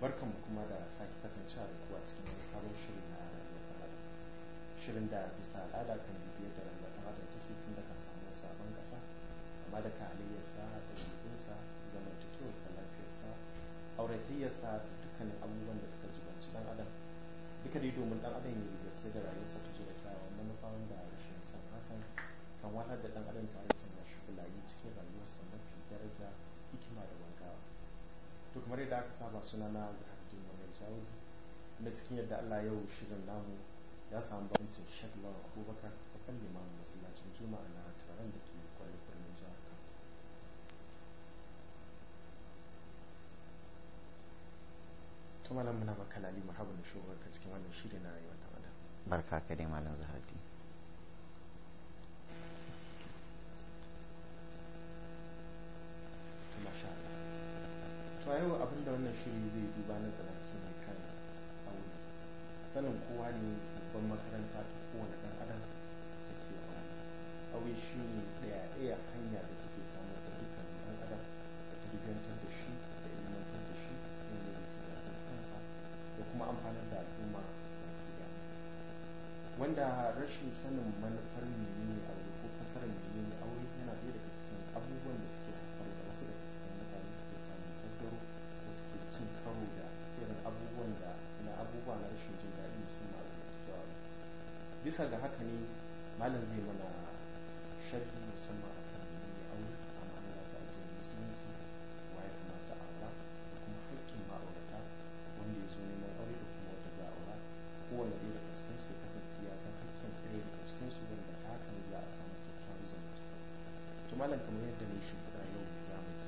barkanmu kuma da sake kasancewa da kuwa cikin wani sabon shiri na rayuwar ɗan adam, shirin da bisa al'ada kan bibiyar da rayuwar ɗan adam take tun daga samun sabon ƙasa, amma da halayyarsa, ɗabi'unsa, zamantakewarsa, lafiyarsa, auratayyarsa da dukkanin abubuwan da suka jibanci ɗan adam, duka dai domin ɗan adam ya rigarce da rayuwarsa ta zo da kyawawan manufa wanda rashin san hakan kan wahalar da ɗan adam tare da sanya shi bulayi cikin rayuwarsa mafi daraja, hikima da bangawa. To kamar yadda aka saba, suna na Zahardin Muhammad Jawuzi, na cikin yadda Allah yau shirin namu ya samu bancin Sheikh Lawan Abubakar, babban limamin masallacin Juma'a na taron da ke kwale birnin jihar Kano. To malam, muna maka lali marhaba da shugabanka cikin wannan shiri na rayuwar ɗan adam. Barka ka dai malam Zahardin. To masha Allah. To yau abinda wannan shiri zai duba na tsanaki ne kan aure. Sanin kowa ne babban makaranta ta kowane ɗan adam ta ce aure. Aure shi ne ɗaya hanya da take samar da dukkanin ɗan adam da tarbiyyantar da shi da ilmantar da shi inda zai ci gajiyar kansa da kuma amfanar da al'umma baki ɗaya. Wanda rashin sanin manufar menene aure ko fasarar menene aure yana ɗaya daga cikin abubuwan da suke haifar da wasu daga cikin mutane suke samun tasgaro ko suke cin karo da irin abubuwan da abubuwa na rashin jin daɗi musamman a zamantakewa. Bisa ga haka ne malam zai mana sharhi musamman a kan menene aure a ma'amala ta addinin musulunci, wa ya kamata a aura da kuma haƙƙin ma'aurata, wanda ya zo neman aure da kuma wanda za a aura. Kowane ɗaya daga cikin su ya kasance ya san haƙƙin ɗaya daga cikin su, wanda ta hakan za a samu kyakkyawar zamantakewa. To malam, kamar yadda ne shimfiɗa yau za mu ji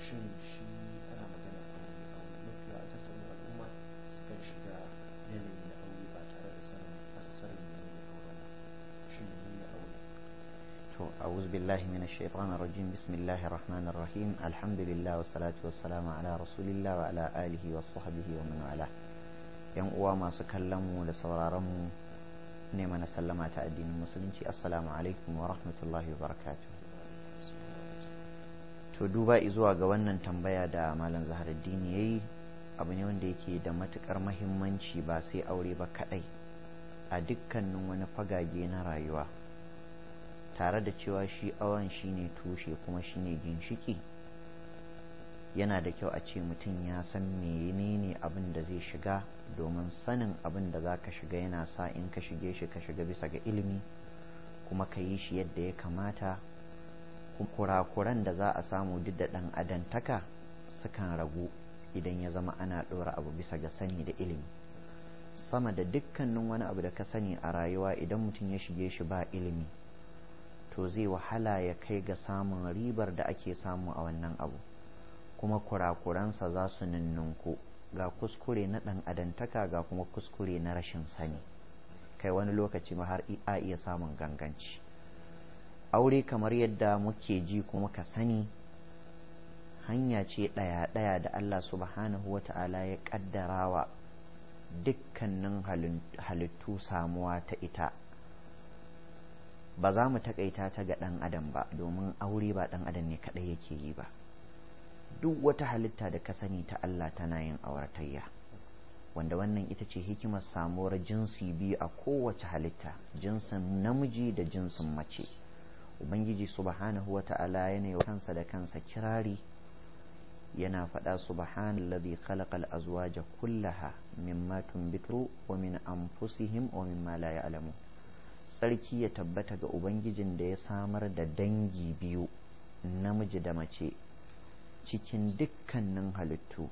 shin shi ana magana aure mafiya akasarin al'umma sukan shiga yanayi na aure ba tare da sanin fassarar menene auren ba. Shin menene aure? To a'udhu billahi minash shaitanir rajim. Bismillahir rahmanir rahim. Alhamdulillah wassalatu wassalamu ala rasulillah wa ala alihi wa sahbihi wa man wala. Yan uwa masu kallon mu da sauraron mu, ne mana sallama ta addinin musulunci. Assalamu alaikum wa rahmatullahi wa barakatuh. To duba zuwa ga wannan tambaya da malam Zahardin yayi, abu ne wanda yake da matukar mahimmanci ba sai aure ba kadai, a dukkanin wani fagage na rayuwa. Tare da cewa shi auren shine tushe kuma shine ginshiki, yana da kyau a ce mutum ya san menene abin da zai shiga, domin sanin abin da za ka shiga yana sa in ka shige shi ka shiga bisa ga ilimi kuma ka yi shi yadda ya kamata. Kurakuran da za a samu duk da ɗan adantaka sukan ragu idan ya zama ana ɗora abu bisa ga sani da ilimi. Sama da dukkanin wani abu da ka sani a rayuwa, idan mutum ya shige shi ba ilimi, to zai wahala ya kai ga samun ribar da ake samu a wannan abu, kuma kurakuransa za su ninninku, ga kuskure na ɗan adantaka ga kuma kuskure na rashin sani, kai wani lokaci ma har a iya samun ganganci. Aure, kamar yadda muke ji kuma ka sani, hanya ce ɗaya da Allah subhanahu wa ta'ala ya ƙaddarawa dukkanin halittu samuwa ta ita. Ba za mu taƙaita ta ga ɗan adam ba, domin aure ba ɗan adam ne kaɗai yake yi ba. Duk wata halitta da ka sani ta Allah tana yin auratayya, wanda wannan ita ce hikimar samuwar jinsi biyu a kowace halitta, jinsin namiji da jinsin mace. Ubangiji subhanahu wa ta'ala yana yi wa kansa da kansa kirari, yana faɗa subhanallazi khalaqal azwaja kullaha mimma tunbitu wa min anfusihim wa mimma la ya'lamun. Sarki ya tabbata ga ubangijin da ya samar da dangi biyu, namiji da mace, cikin dukkanin halittu,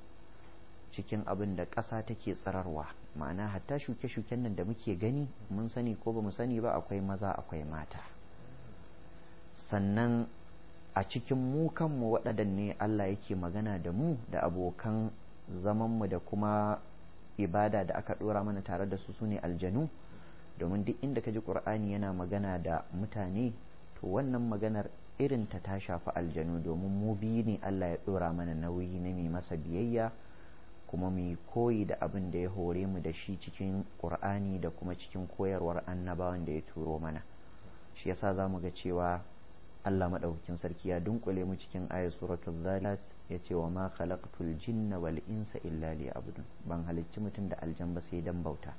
cikin abin da ƙasa take tsararwa. Ma'ana hatta shuke-shuken nan da muke gani, mun sani ko ba mu sani ba, akwai maza akwai mata. Sannan a cikin mu kanmu waɗanne Allah yake magana da mu da abokan zamanmu da kuma ibada da aka ɗora mana tare da su sune aljanu. Domin duk inda ka ji ƙur'ani yana magana da mutane, to wannan maganar irin ta shafi aljanu, domin mu biyu ne Allah ya ɗora mana nauyi na mai masa biyayya kuma mu koyi da abin da ya hore mu da shi cikin ƙur'ani da kuma cikin koyarwar annabawan da ya turo mana. Shi yasa za mu ga cewa Allah madaukakin sarki ya dunkule mu cikin ayat suratul zalat yace wa ma khalaqtul jinna wal insa illa liya'budun, ban halicci mutum da aljan ba sai dan bauta.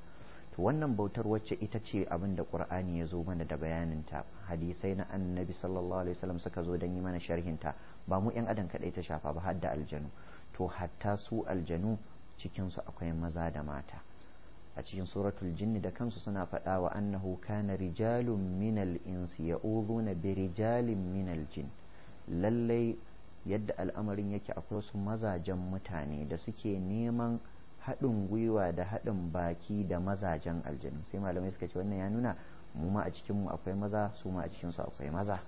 To wannan bautar wacce ita ce abin da Qur'ani ya zo mana da bayanin ta, hadisai na Annabi sallallahu alaihi wasallam suka zo dan yi mana sharhin ta, ba mu yan adam kadai ta shafa ba har da aljanu. To hatta su aljanu cikin su akwai maza da mata. A cikin suratul jinni da kansu suna faɗa wa annahu kana rijalun minal insi ya'udhuna bi rijalin minal jin, lallai yadda al'amarin yake akwai wasu mazajen mutane da suke neman haɗin gwiwa da haɗin baki da mazajen aljanu. Sai malamai suka ce wannan ya nuna mu ma a cikinmu akwai maza, su ma a cikinsu akwai maza,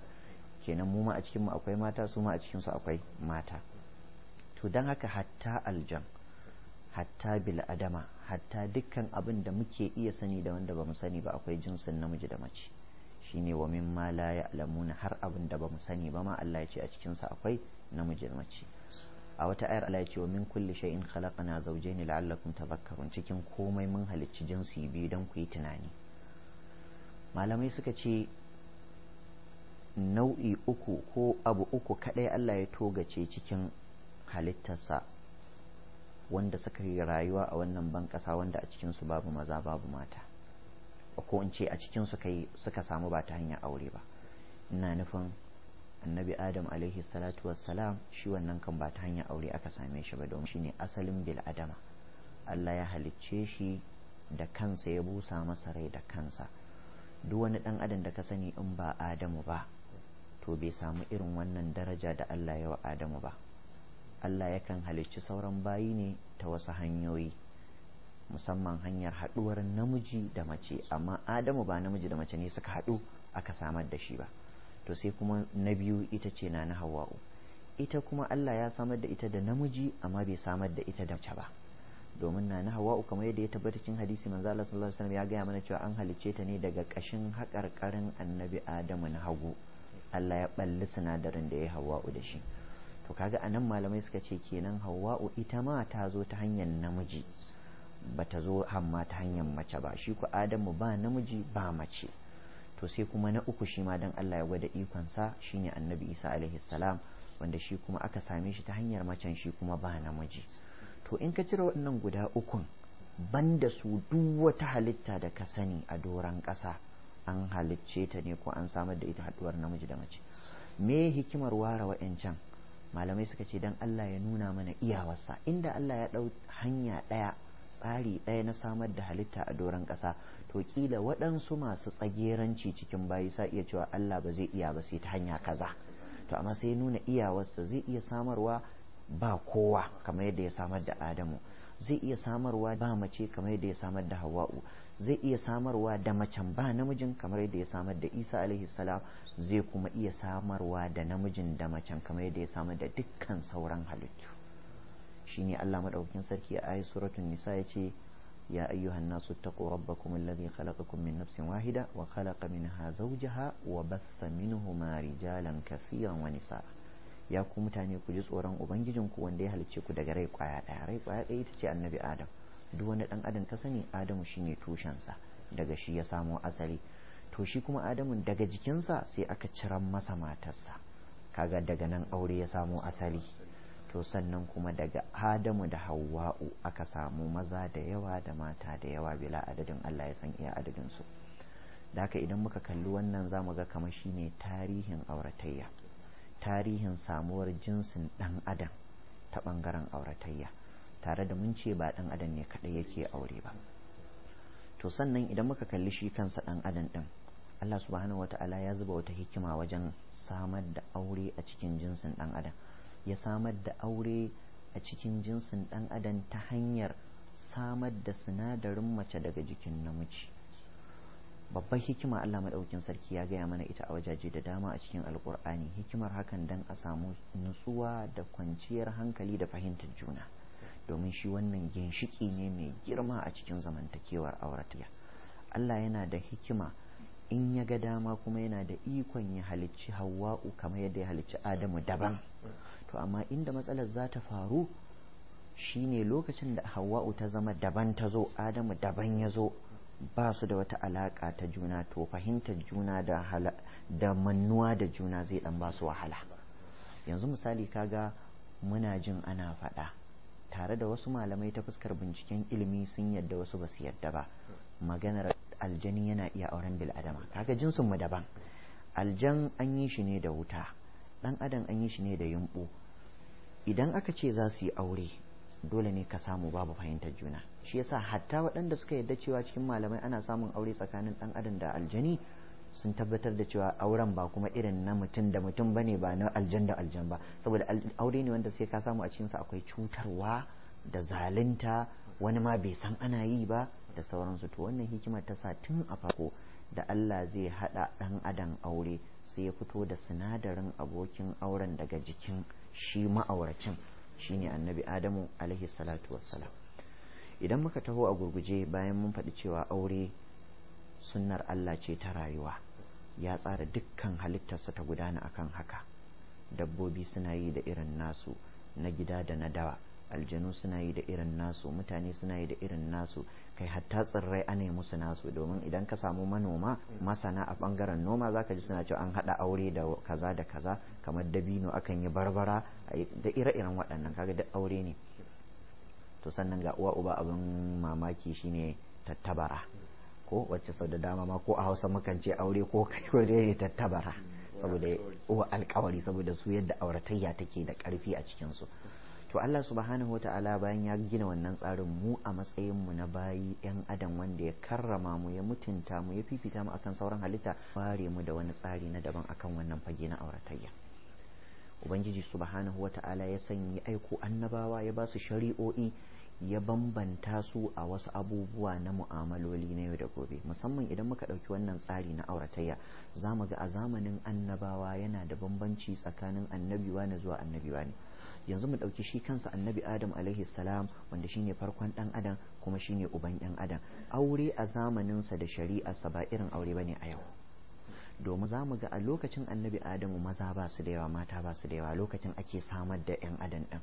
kenan mu ma a cikinmu akwai mata, su ma a cikinsu akwai mata. To don haka hatta aljan, hatta bil'adama, hatta dukkan abin da muke iya sani da wanda ba mu sani ba akwai jinsin namiji da mace, shine wa mimma la ya'lamuna, har abin da ba mu sani ba ma Allah ya ce a cikinsa akwai namiji da mace. A wata ayar Allah ya ce wa min kulli shay'in khalaqna zawjayn la'allakum tadhakkarun, cikin komai mun halicci jinsi biyu don ku yi tunani. Malamai suka ce nau'i uku ko abu uku kadai Allah ya togace cikin halittarsa wanda suka yi rayuwa a wannan ban ƙasa, wanda a cikinsu babu maza babu mata, ko in ce a cikinsu kai suka samu ba ta hanyar aure ba. Ina nufin annabi Adam alaihi salatu wassalam, shi wannan kan ba ta hanyar aure aka same shi ba, domin shi ne asalin bil adama. Allah ya halicce shi da kansa, ya busa masa rai da kansa. Duk wani ɗan adam da ka sani in ba Adamu ba to bai samu irin wannan daraja da Allah ya wa Adamu ba. Allah yakan halicci sauran bayi ne ta wasu hanyoyi, musamman hanyar haɗuwar namiji da mace, amma Adamu ba namiji da mace ne suka haɗu aka samar da shi ba. To sai kuma na biyu ita ce na Hawwa'u, ita kuma Allah ya samar da ita da namiji amma bai samar da ita da mace ba, domin na Hawwa'u kamar yadda ya tabbata cikin hadisi manzo Allah sallallahu alaihi wasallam ya gaya mana cewa an halicce ta ne daga ƙashin haƙarƙarin annabi Adamu na hagu. Allah ya balli sinadarin da ya Hawwa'u da shi. To kaga anan malamai suka ce kenan Hawwa'u ita ma ta zo ta hanyar namiji, ba ta zo hamma ta hanyar mace ba. Shi ku Adamu ba namiji ba mace. To sai kuma na uku shi ma dan Allah ya gwada ikonsa shine annabi Isa alaihi salam, wanda shi kuma aka same shi ta hanyar macen, shi kuma ba namiji. To in ka cire waɗannan guda ukun, banda su duk wata halitta da ka sani a doron ƙasa an halicce ta ne ko an samar da ita haɗuwar namiji da mace. Me hikimar ware wa'yancan? Malamai suka ce dan Allah ya nuna mana iyawarsa. Inda Allah ya ɗau hanya ɗaya, tsari ɗaya na samar da halitta a doron ƙasa, to kila waɗansu masu tsageranci cikin bayi sa iya cewa Allah ba zai iya ba sai ta hanya kaza. To amma sai ya nuna iyawarsa, zai iya samarwa ba kowa kamar yadda ya samar da Adamu, zai iya samarwa ba mace kamar yadda ya samar da Hawwa'u, zai iya samarwa da macen ba namijin kamar yadda ya samar da Isa alaihi salam, zai kuma iya samarwa da namijin da macen kamar yadda ya samar da dukkan sauran halittu. Shine Allah madaukakin sarki a ayat suratul nisa yace ya ayyuhan nasu taqu rabbakum alladhi khalaqakum min nafsin wahida wa khalaqa minha zawjaha wa batha minhuma rijalan kaseeran wa nisaa. Ya ku mutane ku ji tsoron ubangijinku wanda ya halicce ku daga rai kwaya ɗaya. Rai kwaya ɗaya ita ce annabi Adam. Duk wani ɗan adam ka sani Adamu shine tushensa, daga shi ya samo asali. To shi kuma Adamu daga jikinsa sai aka ciran masa matarsa, kaga daga nan aure ya samo asali. To sannan kuma daga Adamu da Hawwa'u aka samu maza da yawa da mata da yawa bila adadin, Allah ya san iya adadin su. Da haka idan muka kalli wannan zamu ga kamar shine tarihin auratayya, tarihin samuwar jinsin ɗan adam ta ɓangaren auratayya, tare da mun ce ba ɗan adam ne kaɗai yake aure ba. To sannan idan muka kalli shi kansa ɗan adam ɗin, Allah subhanahu wata'ala ya zuba wata hikima wajen samar da aure a cikin jinsin ɗan adam. Ya samar da aure a cikin jinsin ɗan adam ta hanyar samar da sinadarin mace daga jikin namiji. Babbar hikima Allah maɗaukin sarki ya gaya mana ita a wajaje da dama a cikin alkur'ani. Hikimar hakan dan a samu nutsuwa da kwanciyar hankali da fahimtar juna, domin shi wannan ginshiki ne mai girma a cikin zamantakewar auratayya. Allah yana da hikima, in ya ga dama kuma yana da ikon ya halicci Hawwa'u kamar yadda ya halicci Adamu daban. To amma inda matsalar za ta faru shine lokacin da Hawwa'u ta zama daban ta zo, Adamu daban ya zo, ba su da wata alaƙa ta juna, to fahimtar juna da da mannuwa da juna zai dan ba su wahala. Yanzu misali kaga muna jin ana faɗa tare da wasu malamai ta fuskar binciken ilimi sun yadda wasu ba su yadda ba, maganar aljani yana iya auren bil'adama. Kaga jinsin mu daban, aljan an yi shi ne da wuta, dan adam an yi shi ne da yumbu. Idan aka ce za su yi aure dole ne ka samu babu fahimtar juna. Shi yasa hatta waɗanda suka yarda cewa cikin malamai ana samun aure tsakanin dan adam da aljani sun tabbatar da cewa auren ba kuma irin na mutum da mutum bane, ba na aljan da aljan ba, saboda aure ne wanda sai ka samu a cikinsa akwai cutarwa da zalunta, wani ma bai san ana yi ba da sauransu. To wannan hikimar ta sa tun a farko da Allah zai haɗa ɗan adam aure sai ya fito da sinadarin abokin auren daga jikin shi ma'auracin, shine annabi Adamu alaihi salatu wassalam. Idan muka taho a gurguje bayan mun faɗi cewa aure sunnar Allah ce ta rayuwa, ya tsara dukkan halittarsa ta gudana akan haka. Dabbobi suna yi da irin nasu na gida da na dawa, aljanu suna yi da irin nasu, mutane suna yi da irin nasu, kai hatta tsirrai ana musu nasu. Domin idan ka samu manoma masana a bangaren noma zaka ji suna cewa an haɗa aure da kaza da kaza, kamar dabino akan yi barbara da ire-iren waɗannan, kaga duk aure ne. To sannan ga uwa uba abin mamaki shine tattabara, ko wacce sau da dama ma ko a Hausa mukan ce aure ko kai ko dai tattabara, saboda uwa alƙawari, saboda su yadda auratayya take da ƙarfi a cikin su. To Allah subhanahu wata'ala bayan ya gina wannan tsarin, mu a matsayin mu na bayi yan adam wanda ya karrama mu, ya mutunta mu, ya fifita mu akan sauran halitta, ware mu da wani tsari na daban akan wannan fage na auratayya. Ubangiji subhanahu wata'ala ya sanya aiko annabawa, ya ba su shari'o'i, ya bambanta su a wasu abubuwa na mu'amaloli na yau da gobe. Musamman idan muka ɗauki wannan tsari na auratayya, za mu ga a zamanin annabawa yana da bambanci tsakanin annabi wani zuwa annabi wani. Yanzu mu ɗauki shi kansa annabi Adam alaihi salam, wanda shine farkon ɗan adam kuma shine uban ɗan adam. Aure a zamaninsa da shari'arsa ba irin aure bane a yau. Domin za mu ga a lokacin annabi Adamu maza ba su da yawa, mata ba su da yawa, lokacin ake samar da 'yan adam ɗin.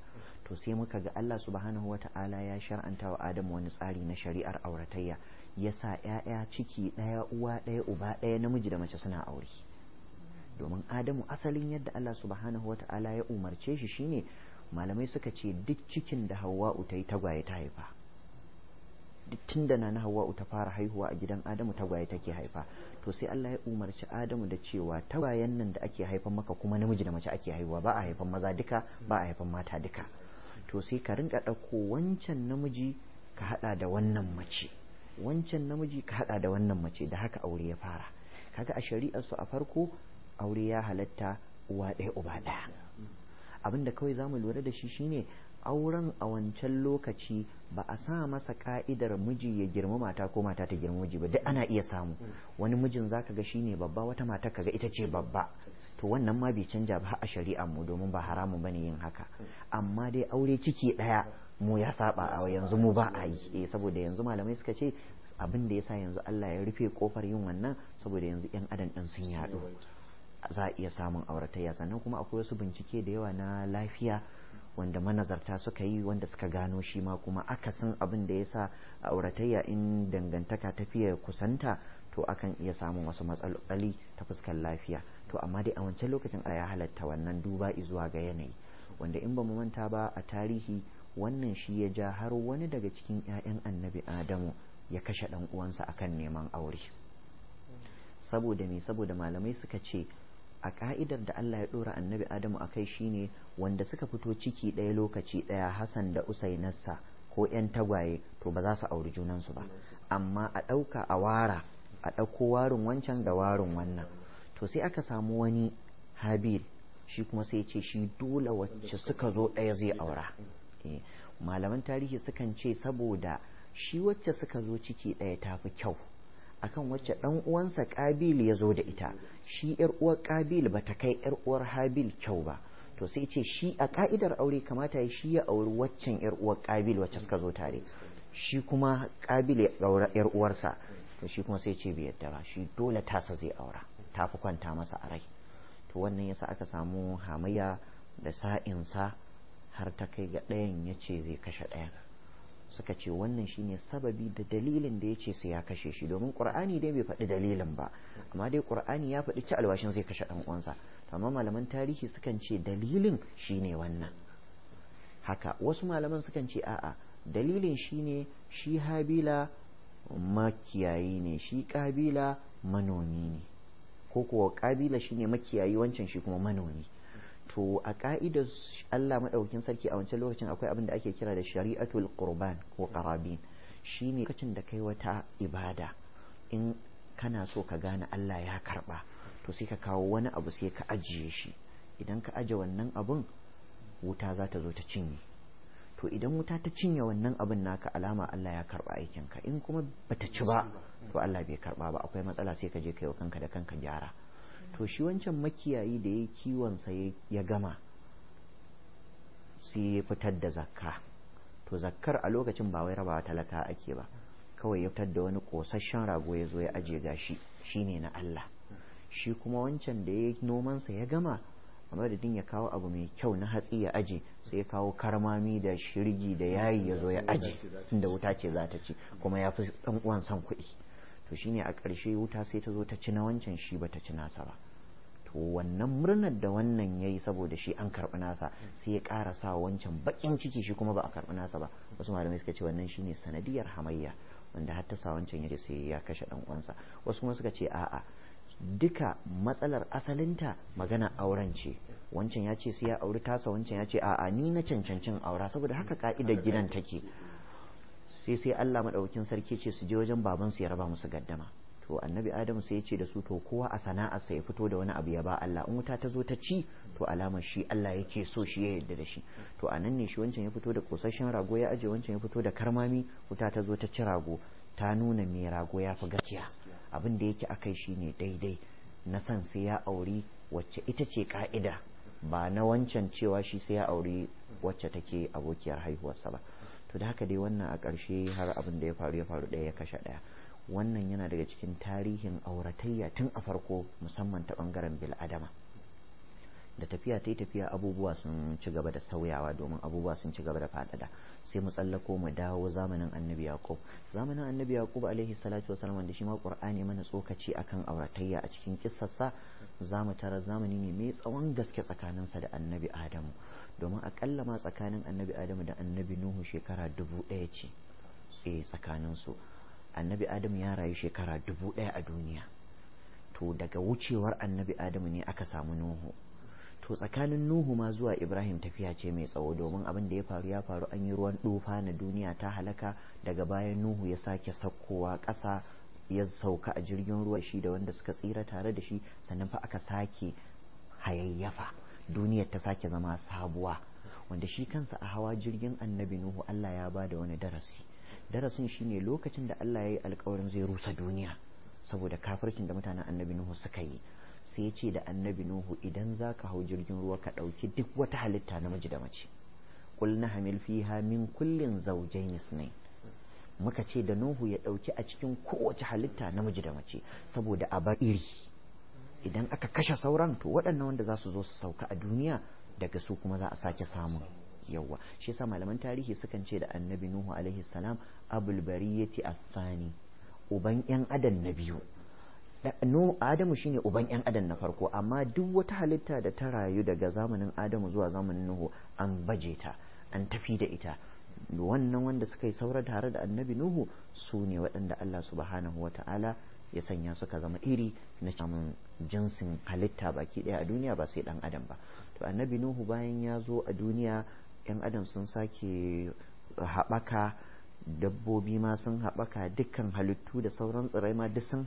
To sai muka ga Allah subhanahu wa ta'ala ya shar'anta wa Adamu wani tsari na shari'ar auratayya, ya sa 'ya'ya ciki ɗaya uwa ɗaya uba ɗaya, namiji da mace suna aure. Domin Adamu asalin yadda Allah subhanahu wa ta'ala ya umarce shi shine, malamai suka ce duk cikin da Hawwa'u ta yi tagwaye ta haifa. Duk tun da na Hawwa'u ta fara haihuwa a gidan Adamu tagwaye take haifa. To sai Allah ya umarci Adamu da cewa tagwayen nan da ake haifan maka kuma namiji da mace ake haihuwa, ba a haifan maza duka, ba a haifan mata duka. To sai ka rinka ɗauko wancan namiji ka haɗa da wannan mace, wancan namiji ka haɗa da wannan mace, da haka aure ya fara. Kaga a shari'ar su a farko aure ya halatta uwa ɗaya uba ɗaya. Abin da kawai zamu lura da shi shine auren a wancan lokaci ba a sa masa ka'idar miji ya girma mata ko mata ta girma miji ba, duk ana iya samu. Wani mijin zaka ga shine babba, wata mata kaga ita ce babba. To wannan ma bai canja ba a shari'ar mu, domin ba haramun bane yin haka. Amma dai aure ciki daya mu ya saba a yanzu, mu ba a yi. Saboda yanzu malamai suka ce abin da yasa yanzu Allah ya rufe kofar yin wannan, saboda yanzu yan adam din sun yaɗu, za a iya samun auratayya. Sannan kuma akwai wasu bincike da yawa na lafiya wanda manazarta suka yi, wanda suka gano shi ma kuma akasin abin da yasa auratayya in dangantaka ta fiye kusanta, to akan iya samun wasu matsaloli ta fuskar lafiya. To amma dai a wancan lokacin ya halatta wannan, duba zuwa ga yanayi, wanda in ba mu manta ba a tarihi wannan shi ya ja har wani daga cikin 'ya'yan annabi Adamu ya kashe ɗan uwansa akan neman aure. Saboda me? Saboda malamai suka ce a ka'idar da Allah ya ɗora annabi Adamu a kai shine wanda suka fito ciki ɗaya lokaci ɗaya, Hassan da Usainarsa ko 'yan tagwaye, to ba za su auri junansu ba. Amma a ɗauka a wara, a ɗauko warin wancan da warin wannan. To sai aka samu wani Habil, shi kuma sai ce shi dole wacce suka zo ɗaya zai aura. Malaman tarihi sukan ce saboda shi wacce suka zo ciki ɗaya ta fi kyau akan wacce ɗan uwansa Qabil ya zo da ita. Shi ‘yar uwar Qabil ba ta kai ‘yar uwar Habil kyau ba. To sai ce shi a ka'idar aure kamata ya shi ya auri waccan ‘yar uwar Qabil wacce suka zo tare, shi kuma Qabil ya aura ‘yar uwarsa. To shi kuma sai ce bai yadda ba, shi dole tasa zai aura, ta fi kwanta masa a rai. To wannan yasa aka samu hamayya da sa'insa har ta kai ga ɗayan ya ce zai kashe ɗayan. suka ce wannan shine sababi da dalilin da ya ce sai ya kashe shi, domin ƙur'ani dai bai faɗi dalilin ba, amma dai ƙur'ani ya faɗi ci alwashin zai kashe ɗan uwansa. amma malaman tarihi sukan ce dalilin shine wannan. Haka wasu malaman sukan ce a'a, dalilin shine shi Habila makiyayi ne, shi Kabila manomi ne, ko kuwa Kabila shine makiyayi, wancan shi kuma manomi. To a ka'idar Allah madaukakin sarki a wancan lokacin akwai abin da ake kira da shari'atul qurban ko qarabin, shine lokacin da kai wata ibada in kana so ka gane Allah ya karba, to sai ka kawo wani abu sai ka ajiye shi. Idan ka aje wannan abun, wuta za ta zo ta cinye. To idan wuta ta cinye wannan abun naka, alama Allah ya karba aikinka. In kuma bata ci ba, to Allah bai karba ba, akwai matsala, sai ka je kai wa kanka da kanka gyara. To shi wancan makiyayi da ya kiwonsa ya gama, sai ya fitar da zakka. To zakkar a lokacin ba wai rabawa talaka ake ba, kawai ya fitar da wani kosasshen rago ya zo ya aje gashi, shine na Allah. Shi kuma wancan da ya nomansa ya gama, a madadin ya kawo abu mai kyau na hatsi ya aje, sai ya kawo karmami da shirgi da yayi ya zo ya aje, inda wuta ce za ta ci, kuma ya fi ɗan uwan son kuɗi. To shine a ƙarshe wuta sai ta zo ta ci na wancan, shi ba ta ci nasa ba. To wannan murnar da wannan yayi saboda shi an karɓi nasa, sai ya ƙara sa wancan baƙin ciki, shi kuma ba a karɓi nasa ba. Wasu malamai suka ce wannan shine sanadiyar hamayya, wanda har ta sa wancan yace sai ya kashe ɗan uwansa. Wasu kuma suka ce a'a, duka matsalar asalinta magana auren ce. Wancan ya ce sai ya auri tasa, wancan ya ce a'a ni na cancancin aura, saboda haka ka'idar gidan take. sai Allah madaukakin sarki ce su je wajen babansu ya raba musu gaddama. To annabi Adamu sai ya ce da su to kowa a sana'arsa ya fito da wani abu ya ba Allah, in wuta ta zo ta ci to alamar shi Allah yake so, shi ya yarda da shi. To anan ne shi wancan ya fito da kosasshen rago ya aje, wancan ya fito da karmami, wuta ta zo ta ci rago, ta nuna mai rago ya fi gaskiya. Abin da yake akai shine daidai, na san sai ya auri wacce ita ce ka'ida, ba na wancan cewa shi sai ya auri wacce take abokiyar haihuwarsa ba. To da haka dai wannan a ƙarshe har abin da ya faru ɗaya ya kashe ɗaya. Wannan yana daga cikin tarihin auratayya tun a farko, musamman ta ɓangaren bil'adama. Da tafiya ta yi tafiya, abubuwa sun ci gaba da sauyawa, domin abubuwa sun ci gaba da faɗaɗa. Sai mu tsallako mu dawo zamanin annabi Yaqub. Zamanin annabi Yaqub alaihi salatu wasalam, wanda shi ma Qur'ani mana tsokaci akan auratayya a cikin kissarsa, zamu tara zamani ne mai tsawon gaske tsakaninsa da annabi Adamu, domin akalla ma tsakanin annabi Adamu da annabi Nuhu shekara 1000 ce tsakaninsu. Annabi Adamu ya rayu shekara 1000 a duniya. To daga wucewar annabi Adamu ne aka samu Nuhu. To tsakanin Nuhu ma zuwa Ibrahim tafiya ce mai tsawo, domin abin da ya faru an yi ruwan dufa na duniya ta halaka. Daga bayan Nuhu ya sake saukowa ƙasa, ya sauka a jirgin ruwa shi da wanda suka tsira tare da shi, sannan fa aka sake hayayyafa, duniyar ta sake zama sabuwa. Wanda shi kansa a hawa jirgin annabi Nuhu Allah ya ba da wani darasi. Darasin shine lokacin da Allah ya yi alkawarin zai rusa duniya saboda kafircin da mutanen annabi Nuhu suka yi, sai ya ce da annabi Nuhu, idan za ka hau jirgin ruwa ka ɗauki duk wata halitta namiji da mace. Qul nahmil fiha min kullin zawjayn ithnayn. Muka ce da Nuhu ya ɗauki a cikin kowace halitta namiji da mace, saboda a bar iri. Idan aka kashe sauran, to waɗannan wanda za su zo su sauka a duniya, daga su kuma za a sake samun yawa. Shi yasa malaman tarihi sukan ce da annabi Nuhu alaihi salam abul bariyati athani, uban yan adam na biyu. Adamu shine uban yan adam na farko, amma duk wata halitta da ta rayu daga zamanin Adamu zuwa zamanin Nuhu an baje ta, an tafi da ita. Wannan wanda suka yi saura tare da annabi Nuhu su ne waɗanda Allah subhanahu wata'ala ya sanya suka zama iri na samun jinsin halitta baki ɗaya a duniya, ba sai ɗan adam ba. To annabi Nuhu bayan ya zo a duniya, yan adam sun sake haɓaka, dabbobi ma sun haɓaka, dukkan halittu da sauran tsirrai ma duk sun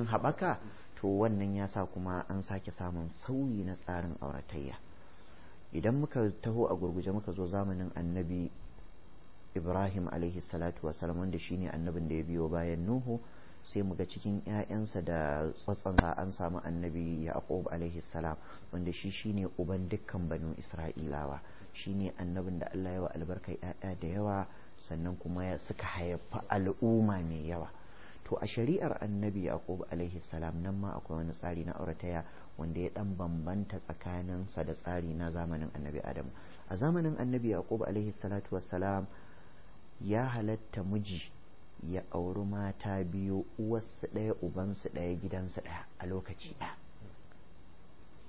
haɓaka. To wannan ya sa kuma an sake samun sauyi na tsarin auratayya. Idan muka taho a gurguje muka zo zamanin annabi Ibrahim alaihi salatu wasalam, wanda shine annabin da ya biyo bayan Nuhu, sai mu ga cikin 'ya'yansa da tsatsansa an samu annabi Yaqub alaihi salam, wanda shine uban dukkan banu Isra'ilawa. Shine annabin da Allah ya wa albarkar 'ya'ya da yawa, sannan kuma suka haifa al'umma mai yawa. To a shari'ar annabi Yaqub alaihi salam nan ma akwai wani tsari na aurataya wanda ya dan bambanta tsakaninsa da tsari na zamanin annabi Adamu. A zamanin annabi Yaqub alaihi salatu wassalam, ya halatta miji ya auri mata biyu, uwarsu ɗaya ubansu ɗaya gidansu ɗaya a lokaci ɗaya.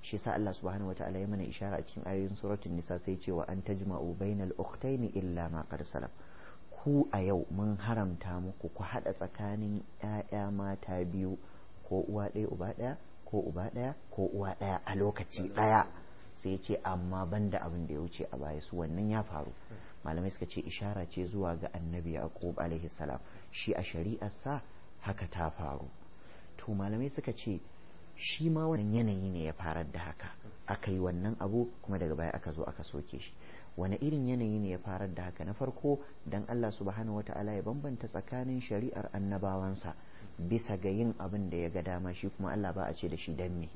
shi sa Allah subhanahu wataala ya mana ishara a cikin ayoyin suratul nisa sai ce wa an tajma'u bainal ukhtaini illa ma qad salaf. ku a yau mun haramta muku ku hada tsakanin ƴaƴa mata biyu ko uwa ɗaya uba ɗaya ko uba ɗaya ko uwa ɗaya a lokaci ɗaya. sai ce amma banda abin da ya wuce a baya su wannan ya faru. malamai suka ce ishara ce zuwa ga annabi yaqub alaihi salam, shi a shari'ar sa haka ta faru. to malamai suka ce shi ma wannan yanayi ne ya farar da haka, aka yi wannan abu kuma daga baya aka zo aka soke shi. wani irin yanayi ne ya farar da haka? na farko dan Allah subhanahu wata'ala ya bambanta tsakanin shari'ar annabawansa bisa ga yin abin da ya ga dama, shi kuma Allah ba a ce da shi dan me.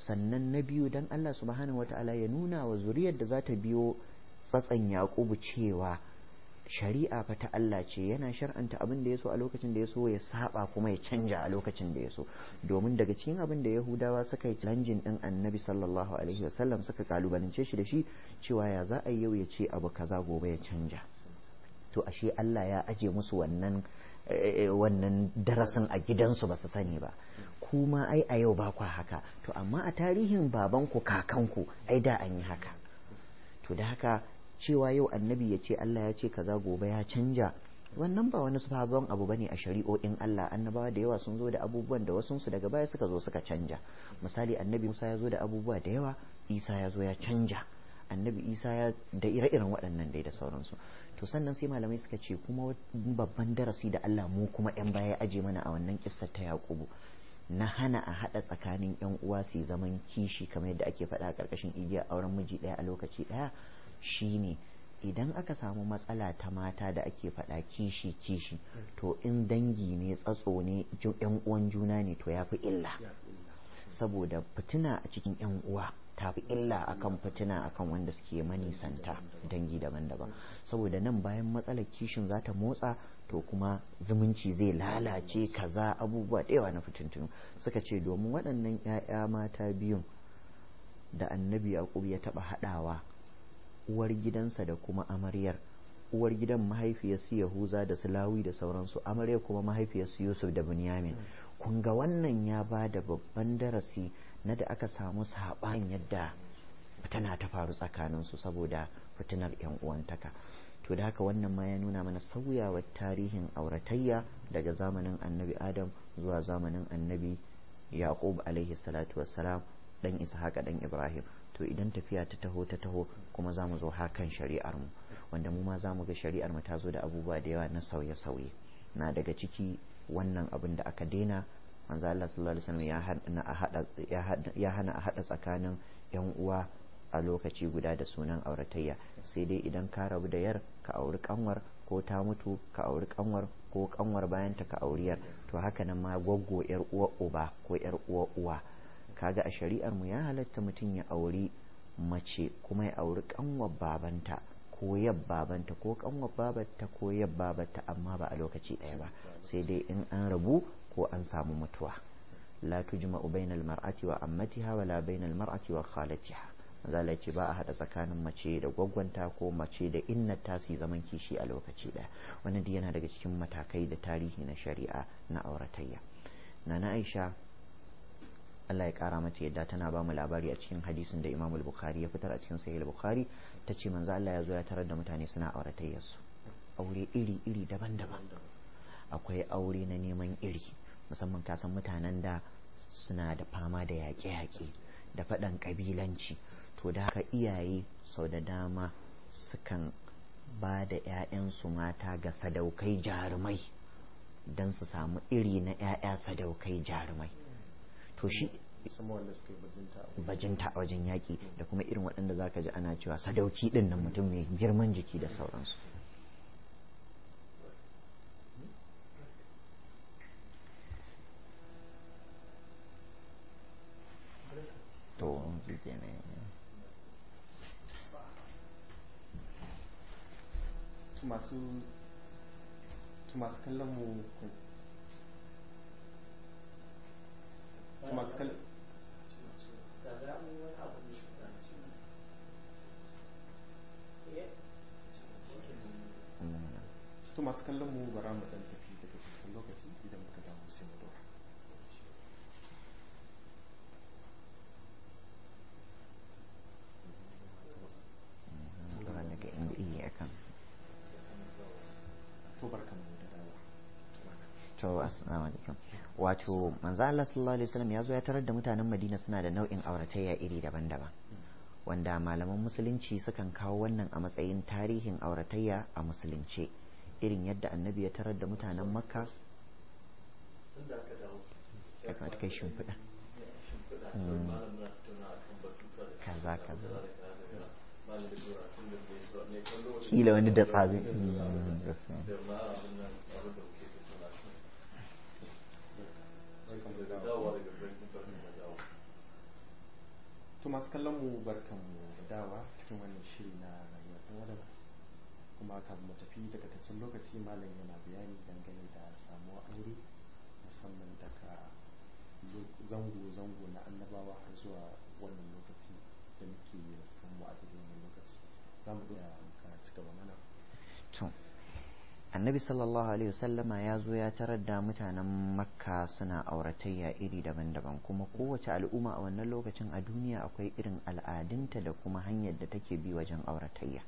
sannan na biyu dan Allah subhanahu wata'ala ya nuna wa zuriyar da za ta biyo tsatsan Yaqubu cewa shari'a fa ta Allah ce, yana shar'anta abin da ya so a lokacin da ya so, ya saba kuma ya canja a lokacin da ya so. domin daga cikin abin da Yahudawa suka yi challenging din Annabi sallallahu alaihi wasallam suka kalubalance shi da shi cewa ya za a yau ya ce abu kaza gobe ya canja. to ashe Allah ya aje musu wannan darasin a gidansu ba su sani ba. kuma ai a yau ba kwa haka, to amma a tarihin babanku kakanku ai da an yi haka. to da haka cewa yau annabi ya ce Allah ya ce kaza gobe ya canja, wannan ba wani sabon abu bane a shari'o'in Allah. annabawa da yawa sun zo da abubuwan da wasu daga baya suka zo suka canja. misali annabi Musa ya zo da abubuwa da yawa, Isa ya zo ya canja, annabi Isa ya da ire-iren waɗannan dai da sauransu. to sannan sai malamai suka ce kuma babban darasi da Allah mu kuma yan baya aje mana a wannan kissar ta Yakubu na hana a haɗa tsakanin yan uwa su zaman kishi kamar yadda ake faɗa a ƙarƙashin igiyar auren miji ɗaya a lokaci ɗaya. shine idan aka samu matsala ta mata da ake faɗa kishi to in dangi ne tsatso ne yan uwan juna ne to ya fi illa, saboda fitina a cikin yan uwa ta fi illa akan fitina akan wanda suke manisanta dangi daban-daban. saboda nan bayan matsalar kishin za ta motsa to kuma zumunci zai lalace kaza abubuwa da yawa na fitintunu. suka ce domin waɗannan 'ya'ya mata biyun da annabi Yaqub ya taɓa haɗawa, uwar gidansa da kuma amaryar, uwar gidan mahaifiyarsu Yahuza da Sulawi da sauransu, amaryar kuma mahaifiyarsu Yusuf da Bunyamin. kun ga wannan ya ba da babban darasi na da aka samu saɓanin yadda fitina ta faru tsakaninsu saboda fitinar yan uwantaka. to da haka wannan ma ya nuna mana sauyawar tarihin auratayya daga zamanin annabi Adam zuwa zamanin annabi Yaqub alaihi salatu wassalam, dan Ishaqa dan Ibrahim. to idan tafiya ta taho kuma za mu zo har kan shari'ar mu, wanda mu ma za mu ga shari'ar mu ta zo da abubuwa da yawa na sauye-sauye. na daga ciki wannan abin da aka daina, manzo Allah sallallahu alaihi wasallam ya hana a hada tsakanin yan uwa a lokaci guda da sunan auratayya, sai dai idan ka rabu da yar ka auri kanwar, ko ta mutu ka auri kanwar, ko kanwar bayan ta ka auri yar. to haka nan ma gwaggo yar uwa uba ko yar uwa uwa. kaga a shari'ar mu ya halatta mutum ya auri mace kuma ya auri kanwar babanta ko yab babanta ko kanwar babarta ko yab babarta, amma ba a lokaci ɗaya ba, sai dai in an rabu ko an samu mutuwa. la tujma'u bainal mar'ati wa ammatiha wala bainal mar'ati wa khalatiha. zalla ce ba a hada tsakanin mace da gwaggwanta ko mace da innata su zaman kishi a lokaci ɗaya. wannan duk yana daga cikin matakai da tarihi na shari'a na auratayya. nana Aisha Allah ya kara mata yadda tana ba mu labari a cikin hadisin da Imam al-Bukhari ya fitar a cikin Sahih al-Bukhari, tace manzo Allah ya zo ya tarar da mutane suna auratayyar su, aure iri daban-daban. akwai aure na neman iri, musamman ka san mutanen da suna da fama da yaƙe-yaƙe da faɗan ƙabilanci. to da haka iyaye sau da dama sukan ba da 'ya'yansu mata ga sadaukai jarumai don su samu iri na 'ya'ya sadaukai jarumai. to shi bajinta a wajen yaƙi da kuma irin waɗanda za ka ji ana cewa sadauki ɗin nan mutum mai girman jiki da sauransu. to masu kallon mu to masu kallon mu bara mu dan tafi daga cikin lokaci idan muka dawo sai mu dora. to barkamu da dawo. to assalamu alaikum. Wato manzo Allah sallallahu alaihi wasallam ya zo ya tarar da mutanen Madina suna da nau'in auratayya iri daban-daban, wanda malaman musulunci sukan kawo wannan a matsayin tarihin auratayya a musulunce, irin yadda annabi ya tarar da mutanen Makka. Ya kamata kai shimfiɗa kaza kaza kila wani da tsazi. to masu kallon mu barkanmu da dawa cikin wannan shiri na rayuwar ɗan adam, kuma kafin mu tafi daga tacin lokaci malam yana bayani dangane da samuwar aure musamman daga zango na annabawa har zuwa wannan lokaci da muke samu a cikin wannan lokaci. za mu iya ka ci gaba mana. Annabi sallallahu alaihi wasallama ya zo ya tarar da mutanen Makka suna auratayya iri daban-daban, kuma kowace al'umma a wannan lokacin a duniya akwai irin al'adunta da kuma hanyar da take bi wajen auratayya.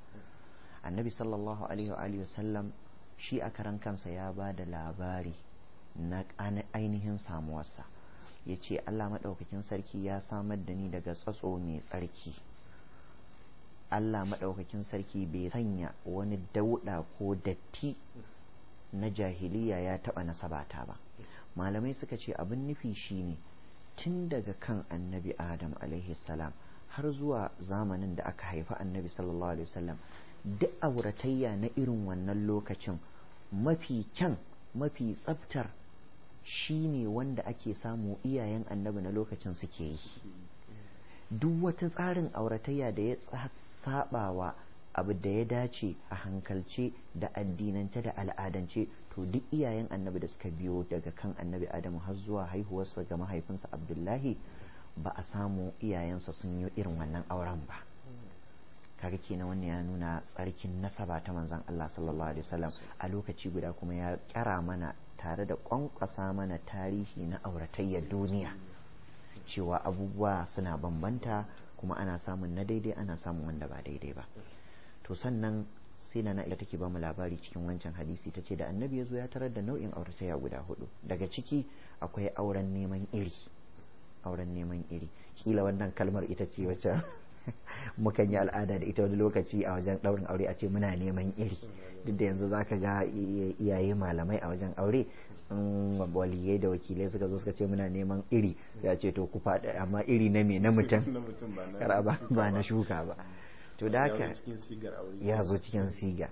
Annabi sallallahu alaihi wasallam shi a karan kansa ya ba da labari na ainihin samuwarsa. Ya ce Allah maɗaukakin sarki ya samar da ni daga tsatso mai tsarki. Allah maɗaukakin sarki bai sanya wani dauɗa ko datti na jahiliya ya taɓa nasabata ba. Malamai suka ce abin nufi shine tun daga kan annabi Adam alaihi salam har zuwa zamanin da aka haifi annabi sallallahu alaihi wasallam, duk auratayya na irin wannan lokacin mafi kyan mafi tsaftar shine wanda ake samu iyayen annabi na lokacin suke yi. Duk wata tsarin auratayya da ya sabawa abu da ya dace a hankalce da addinance da al'adance, to duk iyayen annabi da suka biyo daga kan annabi Adamu har zuwa haihuwarsa ga mahaifinsa Abdullahi ba a samu iyayensa sun yi irin wannan auren ba. kaga kenan wannan ya nuna tsarkin nasaba ta manzon Allah sallallahu alaihi wasallam. A lokaci guda kuma ya kira mana tare da kwankwasa mana tarihi na auratayyar duniya, cewa abubuwa suna bambanta kuma ana samun na daidai ana samun wanda ba daidai ba. To sannan sai na ita take ba mu labari cikin wancan hadisi ta ce da annabi ya zo ya tarar da nau'in auratayya guda 4. Daga ciki akwai auren neman iri. Auren neman iri kila wannan kalmar ita ce wacce mukan yi al'ada da ita wani lokaci a wajen ɗaurin aure a ce muna neman iri. Duk da yanzu zaka ga iyaye malamai a wajen aure waliyai da wakilai suka zo suka ce muna neman iri, sai a ce to ku faɗa, amma iri na me, na mutum kar ba na shuka ba. To da haka ya zo cikin siga.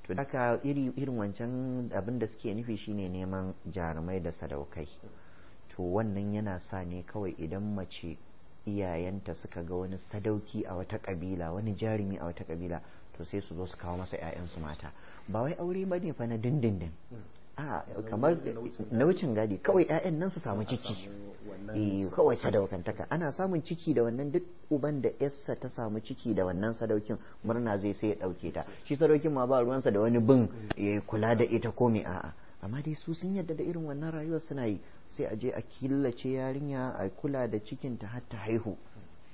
To da haka irin wancan abin da suke nufi shine neman jarumai da sadaukai. To wannan yana sa ne kawai idan mace iyayenta suka ga wani sadauki a wata kabila, wani jarumi a wata kabila, to sai su zo su kawo masa 'ya'yansu mata. Ba wai aure ba ne fa na dindindin, kamar na wucin gadi, kawai 'ya'yan nan su samu ciki, kawai sadaukantaka. Ana samun ciki da wannan, duk uban da yarsa ta samu ciki da wannan sadaukin murna zai sai ya dauke ta. Shi sadaukin ma ba ruwansa da wani bin ya kula da ita ko me, a'a, amma dai su sun yarda da irin wannan rayuwar suna yi. Sai a je a killace yarinya a kula da cikinta har ta haihu,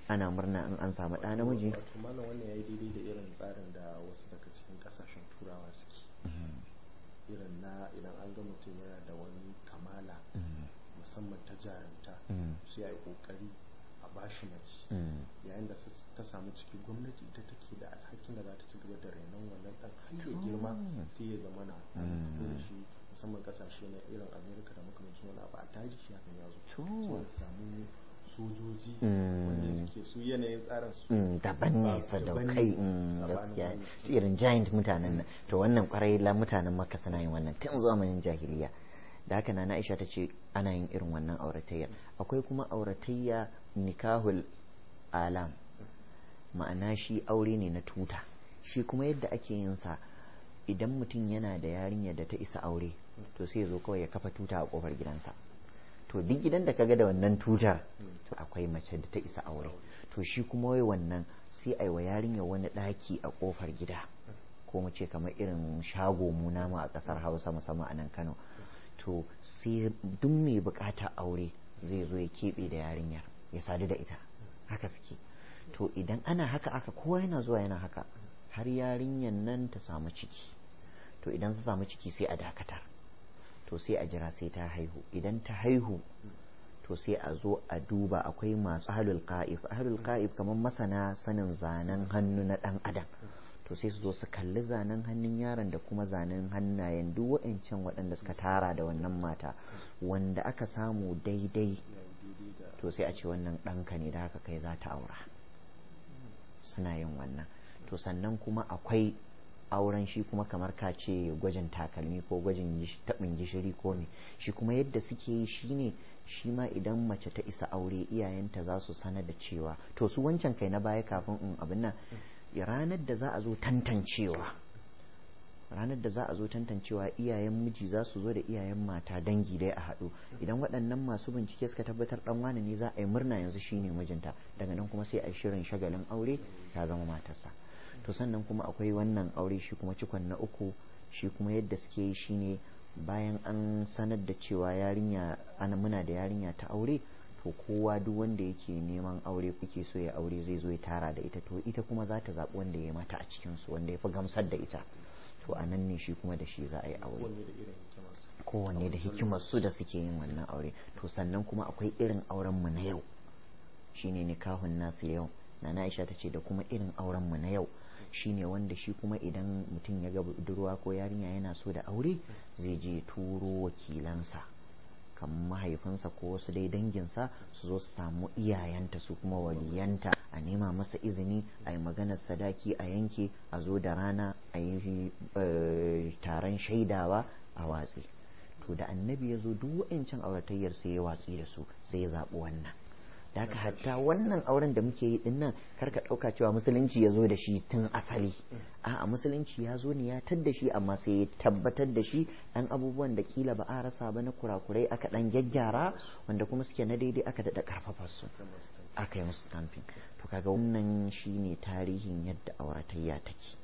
ana murna in an samu ɗa namiji. Wato malam wannan yayi daidai da irin tsarin da wasu daga cikin kasashen turawa suke. Irin na idan an ga mutum yana da wani kamala musamman ta jarumta, sai a yi kokari a bashi mace. Yayin da ta samu ciki, gwamnati ita take da alhakin da za ta ci gaba da renon wannan ɗan har ya girma, sai ya zama na shi musamman kasashe na irin Amerika da makamancin wani abu a tarihi shi hakan ya zo. So samu sojoji wanda suke su yanayin tsarin su daban ne, sadaukai gaskiya, irin giant mutanen nan. To wannan kwarai la mutanen Makka suna yin wannan tun zamanin jahiliya. Da haka na Aisha ta ce ana yin irin wannan auratayya. Akwai kuma auratayya nikahul alam, ma'ana shi aure ne na tuta. Shi kuma yadda ake yin sa, idan mutum yana da yarinya da ta isa aure, to sai ya zo kawai ya kafa tuta a kofar gidansa. To duk gidan da kaga da wannan tutar, to akwai mace da ta isa aure. To shi kuma wai wannan sai ai wa yarinya wani daki a kofar gida, ko mu ce kamar irin shago mu namu a ƙasar Hausa musamman a nan Kano, to sai duk mai bukata aure zai zo ya keɓe da yarinyar ya sadu da ita, haka suke. To idan ana haka aka kowa yana zuwa yana haka har yarinyar nan ta samu ciki, to idan ta samu ciki sai a dakatar, to sai a jira sai ta haihu. Idan ta haihu to sai a zo a duba, akwai masu ahlul qa'if kamar masana sanin zanen hannu na dan adam, to sai su zo su kalli zanen hannun yaron da kuma zanen hannayen duk waɗancan waɗanda suka tara da wannan mata, wanda aka samu daidai to sai a ce wannan ɗanka ne da haka kai za ta aura. Suna yin wannan. To sannan kuma akwai auren shi kuma kamar ka ce gwajin takalmi ko gwajin taɓin gishiri ko me, shi kuma yadda suke yi shine shi ma idan mace ta isa aure iyayenta za su sanar da cewa, to su wancan kai na baya kafin in abin nan, ranar da za a zo tantancewa iyayen miji za su zo da iyayen mata dangi dai a haɗu. Idan waɗannan masu bincike suka tabbatar ɗan wane ne za a yi murna yanzu shine mijinta, daga nan kuma sai a shirin shagalin aure ta zama matarsa. To sannan kuma akwai wannan aure shi kuma cikon na uku, shi kuma yadda suke yi shine bayan an sanar da cewa yarinya muna da yarinya ta aure, to kowa duk wanda yake neman aure kuke so ya aure zai zo ya tara da ita, to ita kuma za ta zaɓi wanda ya mata a cikinsu wanda ya fi gamsar da ita, to a nan ne shi kuma da shi za a yi aure, kowanne da hikimar su da suke yin wannan aure. To sannan kuma akwai irin auren mu na yau shine nikahun nasu yau, Nana Aisha ta ce da kuma irin auren mu na yau shine wanda shi kuma idan mutum ya ga budurwa ko yarinya yana so da aure zai je turo wakilansa kamar mahaifinsa ko wasu dai danginsa su zo su samu iyayenta su kuma waliyanta, a nema masa izini, a yi maganar sadaki, a yanke, a zo da rana, a yi taron shaidawa, a watsi. To da annabi ya zo duk wa'ancan auratayyar sai ya watsi da su, sai ya zaɓi wannan. Da haka hatta wannan auren da muke yi din nan karka ɗauka cewa musulunci ya zo da shi tun asali, a'a musulunci ya zo ne ya tadda shi, amma sai ya tabbatar da shi ɗan abubuwan da kila ba a rasa ba na kurakurai aka ɗan gyaggyara, wanda kuma suke na daidai aka daɗa ƙarfafa su, aka yi musu stamping. To kaga wannan shine tarihin yadda auratayya take,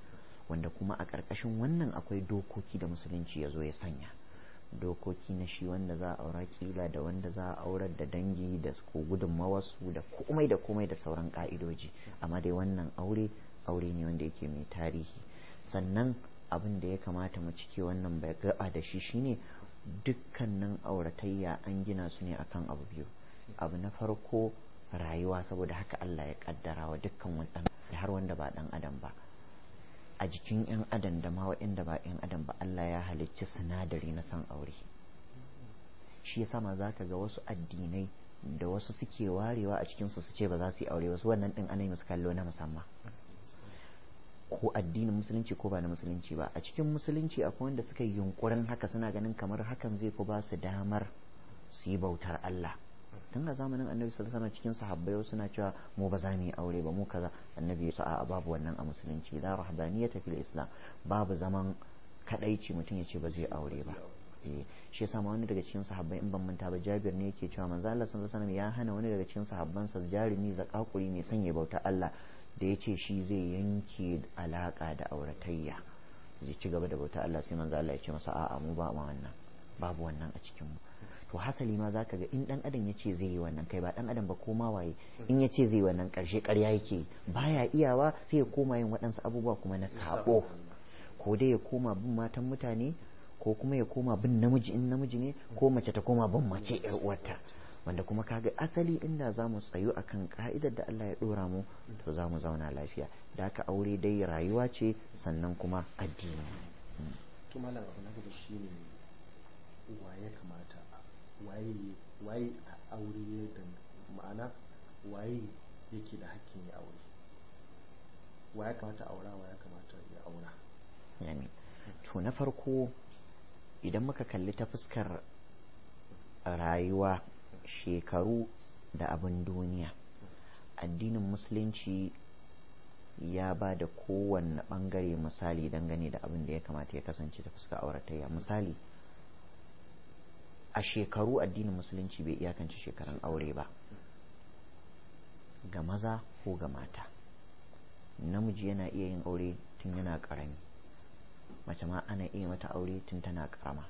wanda kuma a ƙarƙashin wannan akwai dokoki da musulunci ya zo ya sanya. Dokoki na shi wanda za a aura kila da wanda za a aurar da dangi da ko gudunmawarsu da komai da sauran ka'idoji, amma dai wannan aure ne wanda yake mai tarihi. Sannan abin da ya kamata mu cike wannan bai gaba da shi shine dukkanin auratayya an gina su ne akan abu biyu. Abu na farko rayuwa, saboda haka Allah ya kaddara wa dukkan wani da har wanda ba dan adam ba, a jikin 'yan adam da ma waɗanda ba 'yan adam ba Allah ya halicci sinadari na son aure. Shi yasa ma za ka ga wasu addinai da wasu suke warewa a cikinsu su ce ba za su yi aure, wasu wannan ɗin ana yi musu kallo na musamman, ko addinin musulunci ko ba na musulunci ba. A cikin musulunci akwai wanda suka yi yunkurin haka, suna ganin kamar hakan zai fi ba su damar su yi bautar Allah. Tun a zamanin annabi sallallahu alaihi wasallam cikin sahabbai suna cewa mu ba za mu yi aure ba, mu kaza. Annabi ya ce a'a, babu wannan a musulunci, la rahbaniyata fil islam, babu zaman kadaici mutum ya ce ba zai aure ba. Shi yasa ma wani daga cikin sahabbai, in ban manta ba, Jabir ne yake cewa manzo Allah sallallahu alaihi wasallam ya hana wani daga cikin sahabbansa jarumi zakakuri mai sanya bauta Allah da ya ce shi zai yanke alaka da auratayya, zai ci gaba da bauta Allah, sai manzo Allah ya ce masa a'a, mu ba ma wannan, babu wannan a cikin mu. To hasali ma zaka ga in dan adam ya ce zai yi wannan, kai ba dan adam ba ko ma waye, in ya ce zai yi wannan karshe ƙarya yake, baya iyawa, sai ya koma yin waɗansu abubuwa kuma na sabo, ko dai ya koma bin matan mutane, ko kuma ya koma bin namiji in namiji ne, ko mace ta koma bin mace ƴar uwarta, wanda kuma kaga asali inda za mu tsayu akan ka'idar da Allah ya dora mu, to za mu zauna lafiya. Da haka aure dai rayuwa ce, sannan kuma addini. To malam, abu na gaba shine waye kamata waye a aure, da ma'ana waye yake da hakkin ya aure, waye kamata aura, waye kamata ya aura. Yani to na farko idan muka kalli ta fuskar rayuwa, shekaru da abin duniya, addinin musulunci ya ba da kowanne bangare misali dangane da abin da ya kamata ya kasance ta fuskar auratayya. Misali, a shekaru addinin musulunci bai iyakance shekarun aure ba ga maza ko ga mata. Namiji yana iya yin aure tun yana karami, mace ma ana iya mata aure tun tana karama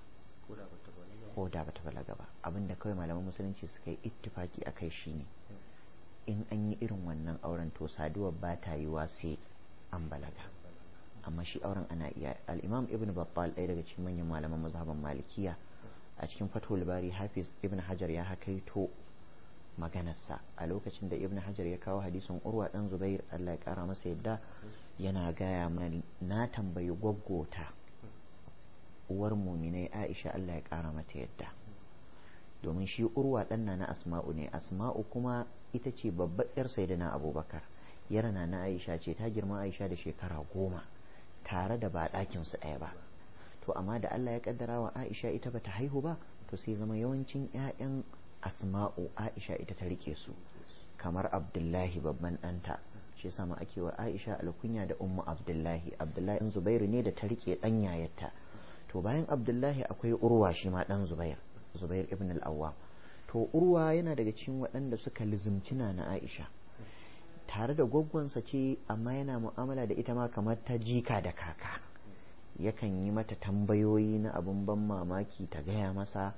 ko da bata balaga ba. Abinda kawai malaman musulunci suka yi ittifaki akai shine in an yi irin wannan auren to saduwar ba ta yiwa sai an balaga, amma shi auren ana iya. al-imam ibn battal ɗaya daga cikin manyan malaman mazhaban malikiya a cikin fathul bari hafiz ibn hajar ya hakaito maganarsa a lokacin da ibn hajar ya kawo hadisin urwa dan zubair Allah ya kara masa yadda, yana gaya mana na tambayi gwaggota uwar muminai Aisha Allah ya kara mata yadda, domin shi urwa dan na asma'u ne, asma'u kuma ita ce babbar yar sayyidina abubakar, yar na Aisha ce, ta girma Aisha da shekara 10 tare da ba ɗakin su ɗaya ba. To amma da Allah ya kaddara wa Aisha ita bata haihu ba, to sai zama yawancin ƴaƴan asma'u Aisha ita ta rike su, kamar Abdullahi babban ɗanta, shi yasa ma ake wa Aisha alkunya da ummu Abdullahi. Abdullahi ɗan Zubairu ne da ta rike ɗan yayarta. To bayan Abdullahi akwai Urwa shi ma ɗan Zubair ibn al-Awwam. To Urwa yana daga cikin waɗanda suka lizumci na Aisha tare da gwaggwansa ce, amma yana mu'amala da ita ma kamar ta jika da kaka, yakan yi mata tambayoyi na abin ban mamaki ta gaya masa,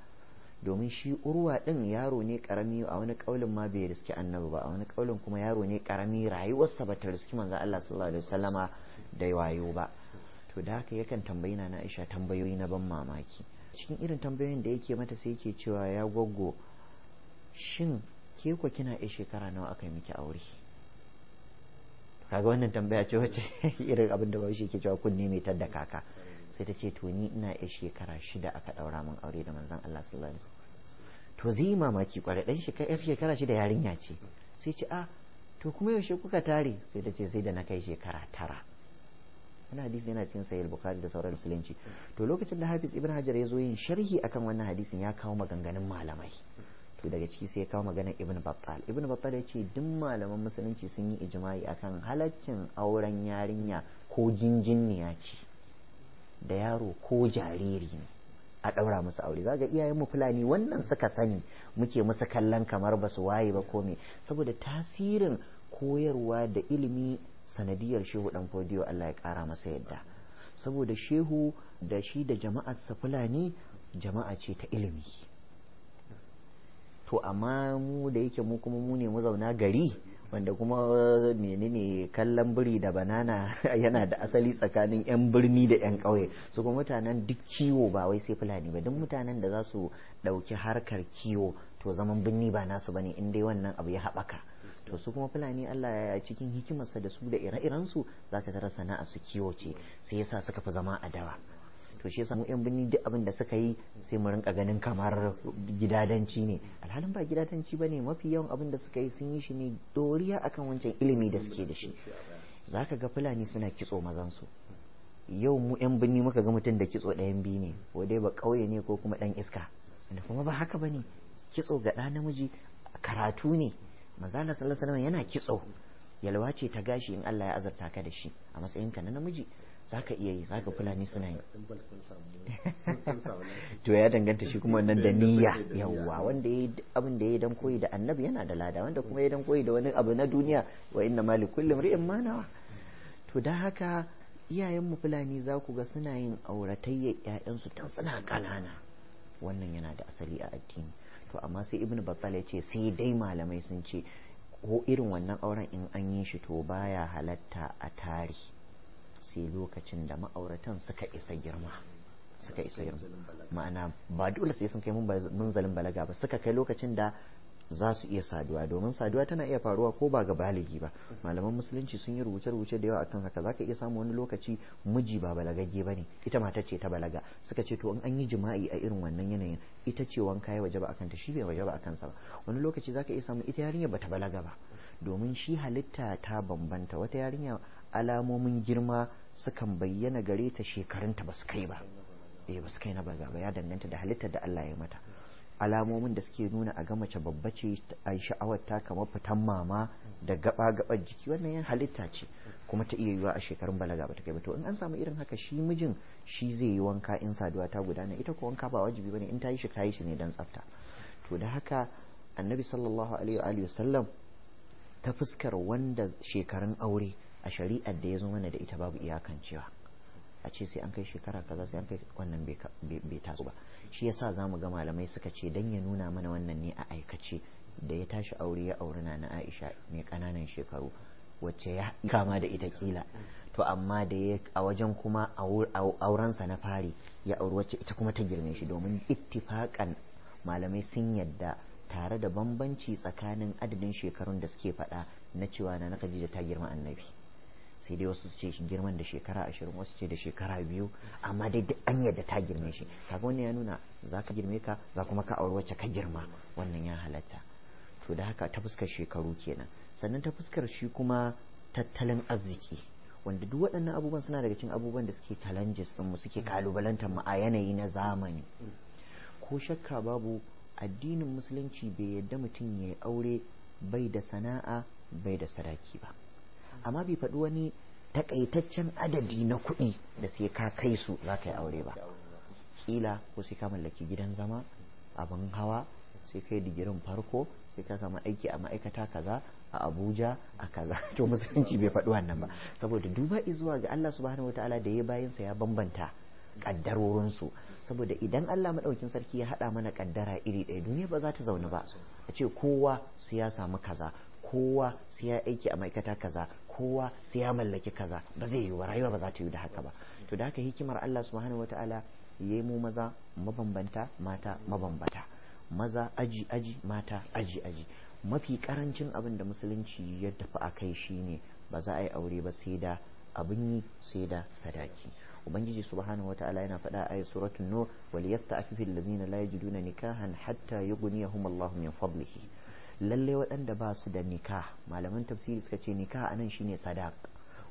domin shi Urwa ɗin yaro ne ƙarami, a wani ƙaulin ma bai riski annabi ba, a wani ƙaulin kuma yaro ne ƙarami rayuwarsa ba ta riski manzo Allah sallallahu alaihi wasallama da wayo ba. To da haka yakan tambayi na Aisha tambayoyi na ban mamaki. Cikin irin tambayoyin da yake mata sai yake cewa ya gwaggo, shin ke ko kina a shekara nawa aka yi miki aure? Kaga wannan tambaya ce wacce irin abin da bashi yake cewa kunne mai tadda kaka. Sai ta ce to ni ina a shekara 6 aka daura min aure da manzon Allah sallallahu alaihi wasallam. To zai mamaki kwarai, dan shekara 6 yarinya ce. Sai ce to kuma yaushe kuka tare? Sai ta ce sai da na kai shekara 9. wannan hadisi yana cikin sahih bukhari da sauran musulunci. To lokacin da Hafiz ibn Hajar ya zo yin sharhi akan wannan hadisin ya kawo maganganun malamai, to daga ciki sai ya kawo maganar Ibn Battal. Ibn Battal ya ce duk malaman musulunci sun yi ijma'i akan halaccin auren yarinya ko jinjinniya ce da yaro ko jariri ne a ɗaura musu aure. Zaga iyayen mu Fulani wannan suka sani, muke musu kallon kamar ba su waye ba ko me, saboda tasirin koyarwa da ilimi sanadiyar Shehu Dan Fodiyo Allah ya ƙara masa yadda. Saboda Shehu da shi da jama'arsa Fulani jama'a ce ta ilimi. To amma mu da yake mu kuma mu ne mazauna gari, wanda kuma menene kallon biri da banana yana da asali tsakanin 'yan birni da 'yan ƙauye. Su kuma mutanen duk kiwo ba wai sai Fulani ba, duk mutanen da za su ɗauki harkar kiwo to zaman birni ba nasu bane in dai wannan abu ya haɓaka. To su kuma Fulani Allah ya cikin hikimarsa da su da ire-irensu zaka tara sana'a su kiwo ce, sai yasa suka fi zama a dawa. To shi yasa mu yan birni duk abin da suka yi sai mu rinka ganin kamar gidadanci ne, alhalin ba gidadanci bane. Mafi yawan abin da suka yi sun yi shi ne doriya akan wancan ilimi da suke da shi. Zaka ga Fulani suna kitso mazan su. Yau mu yan birni muka ga mutum da kitso ɗayan biyu ne, ko dai ba ƙauye ne ko kuma ɗan iska, wanda kuma ba haka bane. Kitso ga ɗa namiji karatu ne. Manzo Allah sallallahu alaihi wasallam yana kitso, yalwa ce ta gashi in Allah ya azurta ka da shi a matsayinka na namiji zaka iya yi, zaka Fulani suna yi. To ya danganta shi kuma wannan da niyya. Yawwa, wanda yayi abin da yayi dan koyi da annabi yana da lada, wanda kuma yayi dan koyi da wani abu na duniya wa inna ma likulli imri'in ma nawa. To dan haka iyayen mu Fulani za ku ga suna yin auratayya ƴaƴansu tun suna ƙanana, wannan yana da asali a addini. To amma sai Ibn Battal ya ce sai dai malamai sun ce ko irin wannan auren in an yi shi to baya halatta a tare sai lokacin da ma'auratan suka isa girma. Ma'ana ba dole sai sun kai munzalin balaga ba, suka kai lokacin da za su iya saduwa, domin saduwa tana iya faruwa ko ba ga baligi ba. Malaman musulunci sun yi rubuce-rubuce da yawa akan haka. Zaka iya samu wani lokaci miji ba balagagge bane, ita matar ce ta balaga. Suka ce to in an yi jima'i a irin wannan yanayin ita ce wanka ya wajaba akan ta, shi bai wajaba akan sa ba. Wani lokaci zaka iya samu ita yarinya bata balaga ba, domin shi halitta ta bambanta. Wata yarinya alamomin girma sukan bayyana gare ta shekarunta ba su kai ba, ba su kai na balaga ba. Ya danganta da halittar da Allah ya mata. Alamomin da suke nuna a ga mace babba ce, a sha'awar ta kamar fitan mama da gaba jiki, wannan yan halitta ce, kuma ta iya yiwa a shekarun balaga ba ta kai ba. To in an samu irin haka, shi mijin shi zai yi wanka in saduwa ta gudana, ita ko wanka ba wajibi bane, in ta yi shi ta yi shi ne dan tsafta. To da haka annabi sallallahu alaihi wa sallam ta fuskar wanda shekarun aure a shari'ar da ya zo mana da ita babu iyakancewa. a ce sai an kai shekara kaza sai an kai wannan bai taso ba. shi yasa zamu ga malamai suka ce dan ya nuna mana wannan ne a aikace da ya tashi aure ya auri na Aisha mai kananan shekaru wacce ya kama da ita kila to amma da ya a wajen kuma aurensa na fari ya auri wacce ita kuma ta girme shi domin ittifakan malamai sun yadda tare da bambanci tsakanin adadin shekarun da suke faɗa na cewa na Khadija ta girma annabi sai dai wasu ce girman da shekara 20 wasu ce da shekara 2 amma dai duk an yadda ta girme shi kaga wannan ya nuna za ka girme ka za kuma ka auri wacce ka girma wannan ya halatta to da haka ta fuskar shekaru kenan sannan ta fuskar shi kuma tattalin arziki wanda duk waɗannan abubuwan suna daga cikin abubuwan da suke challenges din mu suke kalubalantar mu a yanayi na zamani ko shakka babu addinin musulunci bai yadda mutum ya aure bai da sana'a bai da sadaki ba amma bai faɗi wani takaitaccen adadi na kuɗi da sai ka kai su za ka yi aure ba kila ko sai ka mallaki gidan zama abin hawa sai kai digirin farko sai ka samu aiki a ma'aikata kaza a Abuja a kaza to musulunci bai faɗi wannan ba saboda duba zuwa ga Allah subhanahu wataala da ya bayansa ya bambanta kaddarorinsu saboda idan Allah madaukin sarki ya haɗa mana kaddara iri ɗaya duniya ba za ta zaune ba a ce kowa sai ya samu kaza kowa sai ya aiki a ma'aikata kaza kowa sai ya mallaki kaza ba zai yi wa rayuwa ba za ta yi da haka ba to da haka hikimar Allah subhanahu wataala ya yi mu maza mabambanta mata mabambata maza aji aji mata aji aji mafi karancin abin da musulunci ya tafi a kai shine ba za a yi aure ba sai da abin yi sai da sadaki ubangiji subhanahu wataala yana faɗa a suratul nur wal yasta'fifu allazina la yajiduna nikahan hatta yughniyahum Allahu min fadlihi lalle waɗanda ba su da nikah malaman tafsiri suka ce nikah anan shine sadaq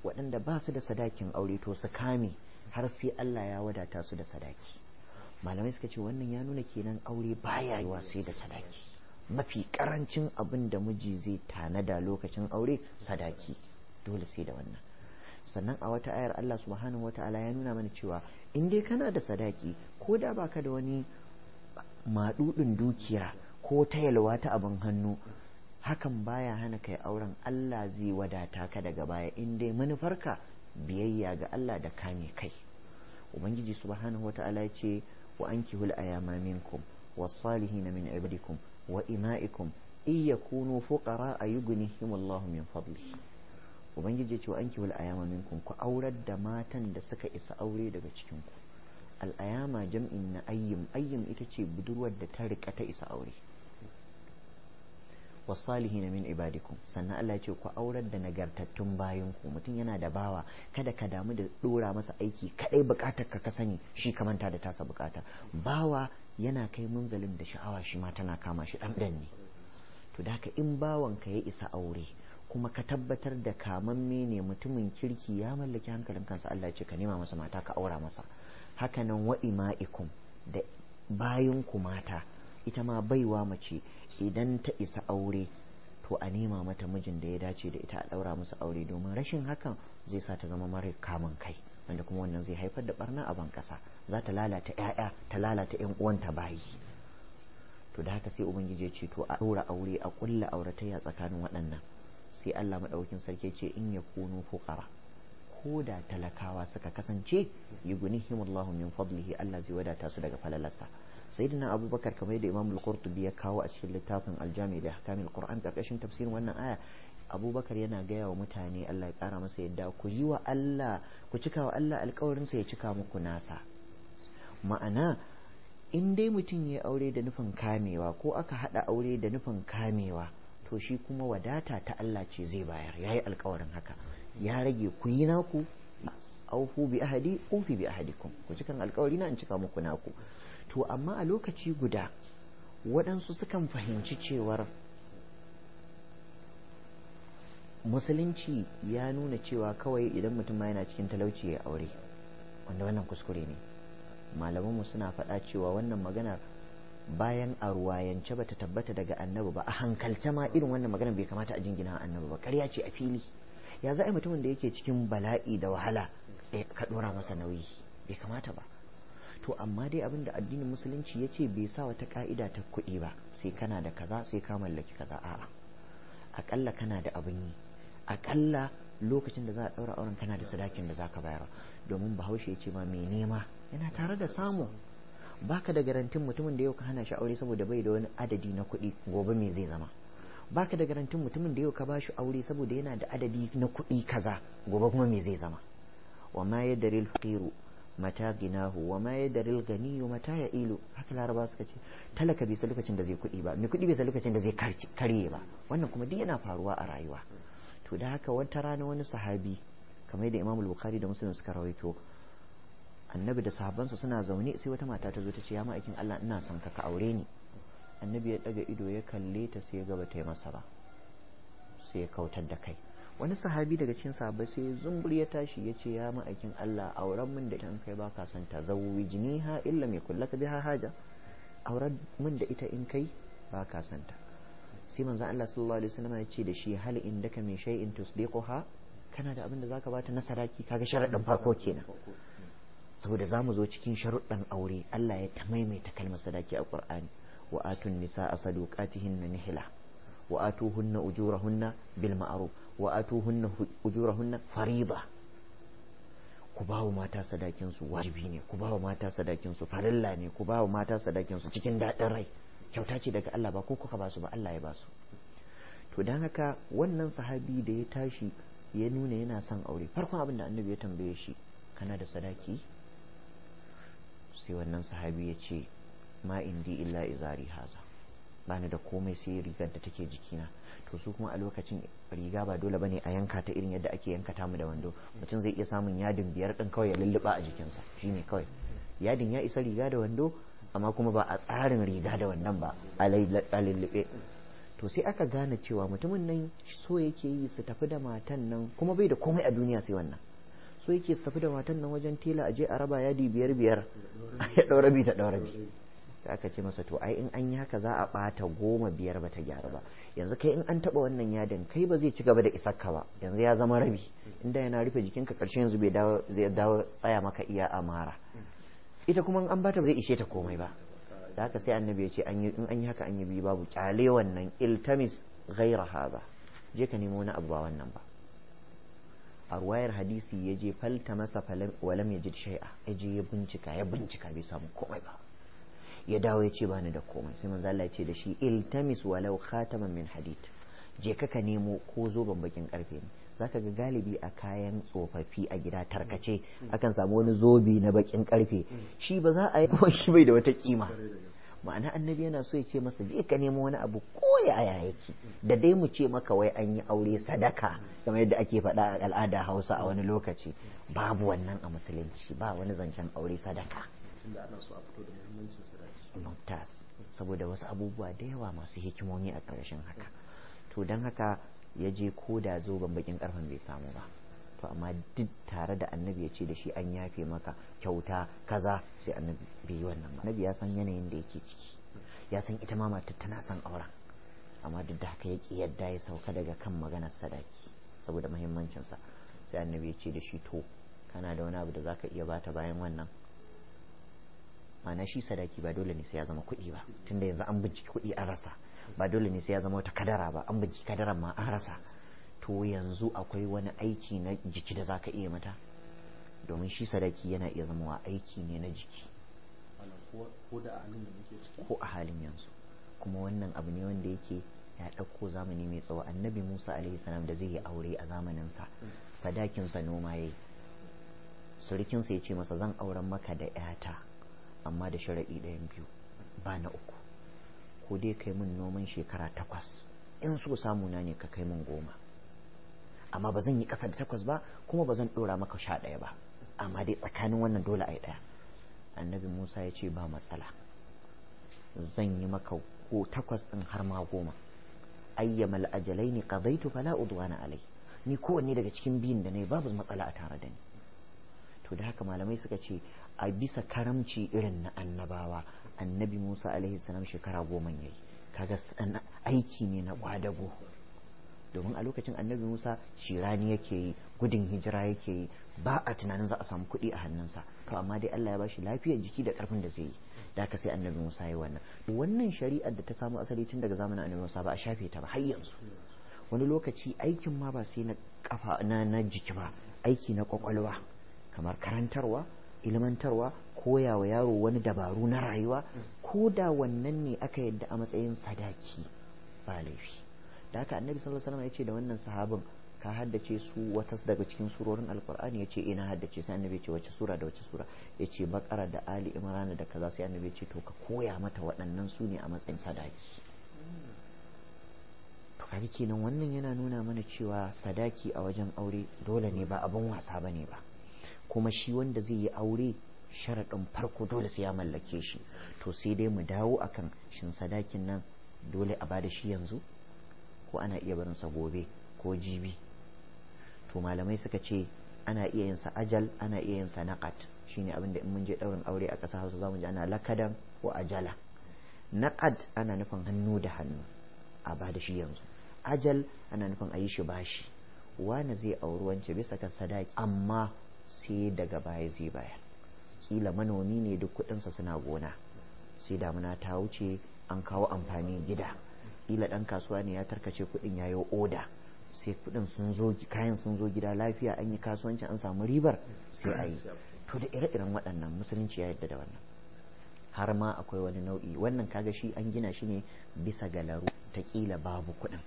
waɗanda ba su da sadakin aure to su kame har sai Allah ya wadata su da sadaki malamai suka ce wannan ya nuna kenan aure baya yiwa sai da sadaki mafi karancin abin da miji zai tanada lokacin aure sadaki dole sai da wannan sannan a wata ayar Allah subhanahu wata'ala ya nuna mana cewa in dai kana da sadaki ko da baka da wani madudin dukiya ko ta yalwa ta abin hannu hakan baya hana kai auren Allah zai wadata ka daga baya in dai manufarka biyayya ga Allah da kame kai ubangiji subhanahu wata'ala ya ce wa ankihul ayama minkum was-salihin min ibadikum wa ima'ikum yakunu fuqara yughnihim Allahu min fadlihi ubangiji ce wa ankihul ayama minkum ku aurar da matan da suka isa aure daga cikin ku al-ayama jam'in na ayyim ita ce budurwar da ta rika ta isa aure wasalihin min ibadikum sannan Allah ya ce ku aurar da nagartattun bayan ku mutum yana da bawa kada ka damu da dora masa aiki kadai bukatar ka sani shi ka manta da tasa bukata bawa yana kai munzalin da sha'awa shi ma tana kama shi dan ne to da haka in bawan ka ya isa aure kuma ka tabbatar da kamamme ne mutumin kirki ya mallaki hankalin kansa Allah ya ce ka nema masa mata ka aura masa hakanan wa ima'ikum da bayan ku mata ita ma baiwa mace idan ta isa aure to a nema mata mijin da ya dace da ita a daura musu aure domin rashin hakan zai sa ta zama mara kamun kai wanda kuma wannan zai haifar da barna a ban kasa za ta lalata ƴaƴa ta lalata ƴan uwanta bayi to da haka sai ubangiji ya ce to a daura aure a kulla auratayya tsakanin waɗannan sai Allah madaukakin sarki ce in yakunu fuqara ko da talakawa suka kasance yughnihimullahu min fadlihi Allah zai wadata su daga falalarsa sayyidina abubakar kamar da imam al-qurtubi ya kawo a cikin littafin al-jami' da ahkamil qur'an karkashin tafsirin wannan aya abubakar yana gaya wa mutane Allah ya kara masa yadda ku yi wa Allah ku cika wa Allah alƙawarin sa ya cika muku nasa ma'ana in dai mutum ya aure da nufin kamewa ko aka hada aure da nufin kamewa to shi kuma wadata ta Allah ce zai bayar yayi alƙawarin haka ya rage ku yi naku aufu bi ahadi ufi bi ahadikum ku cikan alƙawari na in cika muku naku to amma a lokaci guda waɗansu sukan fahimci cewar musulunci ya nuna cewa kawai idan mutum ma yana cikin talauci ya aure wanda wannan kuskure ne malamanmu suna faɗa cewa wannan maganar bayan a ruwayance bata tabbata daga annabi ba a hankalce ma irin wannan maganar bai kamata a jingina annabi ba ƙarya ce a fili ya za a yi mutumin da yake cikin bala'i da wahala ka ɗora masa nauyi bai kamata ba to amma dai abin da addinin musulunci ya ce bai sa wata ka'ida ta kuɗi ba sai kana da kaza sai ka mallaki kaza a'a aƙalla kana da abin yi aƙalla lokacin da za a ɗaura auren kana da sadakin da zaka bayar, domin bahaushe ya ce ma mai nema yana tare da samu. Baka da garantin mutumin da yau ka hana shi aure saboda bai da wani adadi na kuɗi, gobe me zai zama. Baka da garantin mutumin da yau ka bashi aure saboda yana da adadi na kuɗi kaza, gobe kuma me zai zama. wa ma yadaril faqiru mata ginahu wa ma yadaril ganiyu mata ya'ilu. Haka laraba suka ce talaka bai san lokacin da zai kuɗi ba, mai kuɗi bai san lokacin da zai karye ba. Wannan kuma duk yana faruwa a rayuwa. To da haka wata rana wani sahabi kamar yadda Imam Bukhari da Muslim suka rawaito, annabi da sahabbansa suna zaune sai wata mata ta zo ta ce ya ma'aikin Allah ina son ka aure ni. Annabi ya daga ido ya kalle ta sai ya ga bata yi masa ba, sai ya kautar da kai. Wani sahabi daga cikin sahabbai sai zumbur ya tashi ya ce ya ma'aikin Allah auren min da ita in kai baka son ta, zawwijniha illa mai kullaka biha haja, auren min da ita in kai baka son ta. Sai manzon Allah sallallahu alaihi wasallam ya ce da shi hal indaka min shay'in tusdiquha, kana da abin da zaka bata na sadaki? Kaga sharadin farko kenan. Saboda zamu zo cikin sharuɗan aure, Allah ya ta maimaita kalmar sadaki a Qur'ani, wa atun nisaa saduqatihinna nihla wa atuhunna ujurahunna bil ma'ruf wa atuhunna ujurahunna fariida. Ku bawo mata sadakin su wajibi ne, ku bawo mata sadakin su farilla ne, ku bawo mata sadakin su cikin dadin rai, kyauta ce daga Allah, ba ko kuka ba su ba, Allah ya ba su. To dan haka wannan sahabi da ya tashi ya nuna yana son aure, farkon abin da annabi ya tambaye shi, kana da sadaki? Sai wannan sahabi ya ce ma indi illa izari haza, bani da komai sai rigar da take jikina. To su kuma a lokacin riga ba dole bane a yanka ta irin yadda ake yanka ta mu da wando. Mutum zai iya samun yadin 5 din kawai ya lulluba a jikinsa, shine kawai yadin ya isa riga da wando, amma kuma ba a tsarin riga da wannan ba, a lullube. To sai aka gane cewa mutumin nan so yake yi su tafi da matan nan, kuma bai da komai a duniya sai wannan. So yake su tafi da matan nan wajen tela, aje a raba yadi 5 ya ɗaura bi ta ɗaura bi. Sai aka ce masa to ai in an yi haka za a ɓata 10 5 ba ta gyara ba. Yanzu kai in an taɓa wannan yadin kai ba zai ci gaba da isarka ba, yanzu ya zama rabi. Inda yana rufe jikinka ƙarshe yanzu zai dawo tsaya maka iya amara. Ita kuma an bata ba zai ishe ta komai ba. Da haka sai annabi ya ce in an yi haka an yi biyu babu, kyale wannan, iltamis ghaira hadha, je ka nemo wani abu ba wannan ba. A ruwayar hadisi ya je falta masa walam yajid shay'a, ya je ya bincika bai samu komai ba. Ya dawo ya ce bani da komai. Sai manzo Allah ya ce da shi iltamis walau khataman min hadid, je ka nemo ko zoben bakin karfe ne. Zaka ga galibi a kayan tsofaffi a gida tarkace akan samu wani zobe na bakin karfe, shi ba za a yi kuma shi bai da wata kima. Ma'ana annabi yana so ya ce masa je ka nemo wani abu ko ya yake, da dai mu ce maka wai an yi aure sadaka kamar yadda ake faɗa a al'ada Hausa a wani lokaci, babu wannan a musulunci, ba wani zancen aure sadaka. Tunda ana so a fito da muhimmancin sadaki. Mumtaz, saboda wasu abubuwa da yawa masu hikimomi a ƙarshen haka. To don haka ya je ko da zoben bakin karfen bai samu ba, to amma duk tare da annabi ya ce da shi an yafe maka kyauta kaza, sai annabi bai yi wannan ba. Annabi ya san yanayin da yake ciki, ya san ita ma matar tana son auren, amma duk da haka ya ki yadda ya sauka daga kan maganar sadaki saboda muhimmancinsa. Sai annabi ya ce da shi to kana da wani abu da zaka iya bata bayan wannan? Ma'ana shi sadaki ba dole ne sai ya zama kuɗi ba, tunda yanzu an binciki kuɗi an rasa. Ba dole ne sai ya zama wata kadara ba, an binciki kadaran ma an rasa. To yanzu akwai wani aiki na jiki da zaka iya mata, domin shi sadaki yana iya zama aiki ne na jiki ko a halin yanzu. Kuma wannan abu ne wanda yake ya ɗauko zamani mai tsawo. Annabi Musa alaihi salam da zai yi aure a zamaninsa, sadakinsa noma yayi. Surukinsa ya ce masa zan auren maka da 'yata, amma da sharaɗi ɗayan biyu, ba na uku. Ko dai kai min noman shekara 8, in so samu na ne ka kai min 10, amma ba zan yi ƙasa da 8 ba, kuma ba zan ɗora maka 11 ba, amma dai tsakanin wannan dole a yi ɗaya. Annabi Musa ya ce ba matsala, zan yi maka ko 8 ɗin har ma 10. Ayyamal ajalaini qadaitu fala udwana alai, ni kowanne daga cikin biyun da nayi babu matsala a tare da ni. To da haka malamai suka ce a bisa karamci irin na annabawa, annabi Musa alaihi salam shekara 10 yayi. Kaga aiki ne na kwadago, domin a lokacin annabi Musa shirani yake yi, gudun hijira yake yi, ba a tunanin za a samu kuɗi a hannunsa. To amma dai Allah ya bashi lafiyar jiki da ƙarfin da zai yi, da haka sai annabi Musa ya wannan shari'ar da ta samu asali tun daga zamanin annabi Musa ba a shafe ta ba har yanzu. wani lokaci aikin ma ba sai na kafa na jiki ba, aiki na kwakwalwa kamar karantarwa, ilmantarwa, koya wa yaro wani dabaru na rayuwa, ko da wannan ne aka yadda a matsayin sadaki ba laifi. Da haka annabi sallallahu alaihi wasallam ya ce da wannan sahabin, ka haddace su wata daga cikin surorin alkur'ani? Ya ce ina haddace. Sai annabi ya ce wace sura da wace sura? Ya ce bakara da ali imran da kaza. Sai annabi ya ce to ka koya mata waɗannan su ne a matsayin sadaki. To kaga kenan wannan yana nuna mana cewa sadaki a wajen aure dole ne, ba abin wasa bane ba. Kuma shi wanda zai yi aure sharaɗin farko dole sai ya mallake shi. To sai dai mu dawo akan shin sadakin nan dole a bada shi yanzu ko ana iya barin sa gobe ko jibi? To malamai suka ce ana iya yin sa ajal, ana iya yin sa naqad. Shine abin da in mun je daurin aure a ƙasa Hausa zamu ji ana lakadan wa ajala. Naqad ana nufin hannu da hannu a bada shi yanzu. Ajal ana nufin a yi shi bashi, wani zai auri wance bisa kan sadaki amma sai daga baya zai bayar. Kila manomi ne, duk kuɗinsa suna gona, sai damuna ta wuce an kawo amfani gida. Kila ɗan kasuwa ne ya tarkace kuɗin ya yi oda, sai kuɗin sun zo, kayan sun zo gida lafiya, an yi kasuwanci an samu ribar sai a yi. To da ire-iren waɗannan musulunci ya yarda da wannan. Har ma akwai wani nau'i, wannan kaga shi an gina shi ne bisa ga laru ta kila babu kuɗin.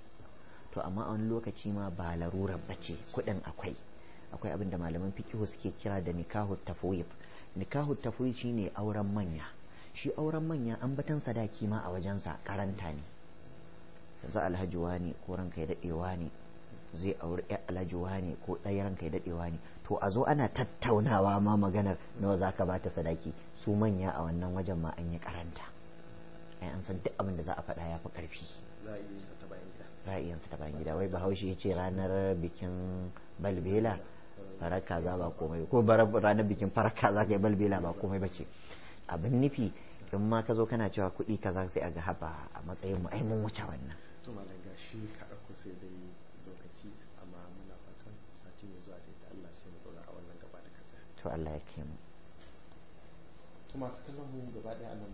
To amma a wani lokaci ma ba larurar bace, kuɗin akwai abin da malaman fiqh suke kira da nikahu tafwid. Nikahu tafwid shine auren manya. Shi auren manya ambatan sadaki ma a wajensa karanta ne. Yanzu alhaji wani ko ranka ya dadewa ne zai auri ya alhaji wani ko ɗaya ranka ya dadewa ne, to a zo ana tattaunawa ma maganar nawa zaka bata sadaki. Su manya a wannan wajen ma an yi karanta, ai an san duk abin da za a faɗa ya fi ƙarfi. Za a iya sa ta bayan gida. Wai bahaushe ya ce ranar bikin balbela farar kaza ba komai, ko ranar bikin farar kaza kai balbela ba komai bace. Abin nufi in ma ka zo kana cewa kuɗi kaza sai a ga haba a matsayin mu ai mun wuce wannan. To malam gashi ka ɗauko sai dai lokaci, amma muna fatan sati mai zuwa da Allah sai mu ɗora a wannan gaba da kaza. To Allah ya kai mu. To masu kallon mu gaba ɗaya a nan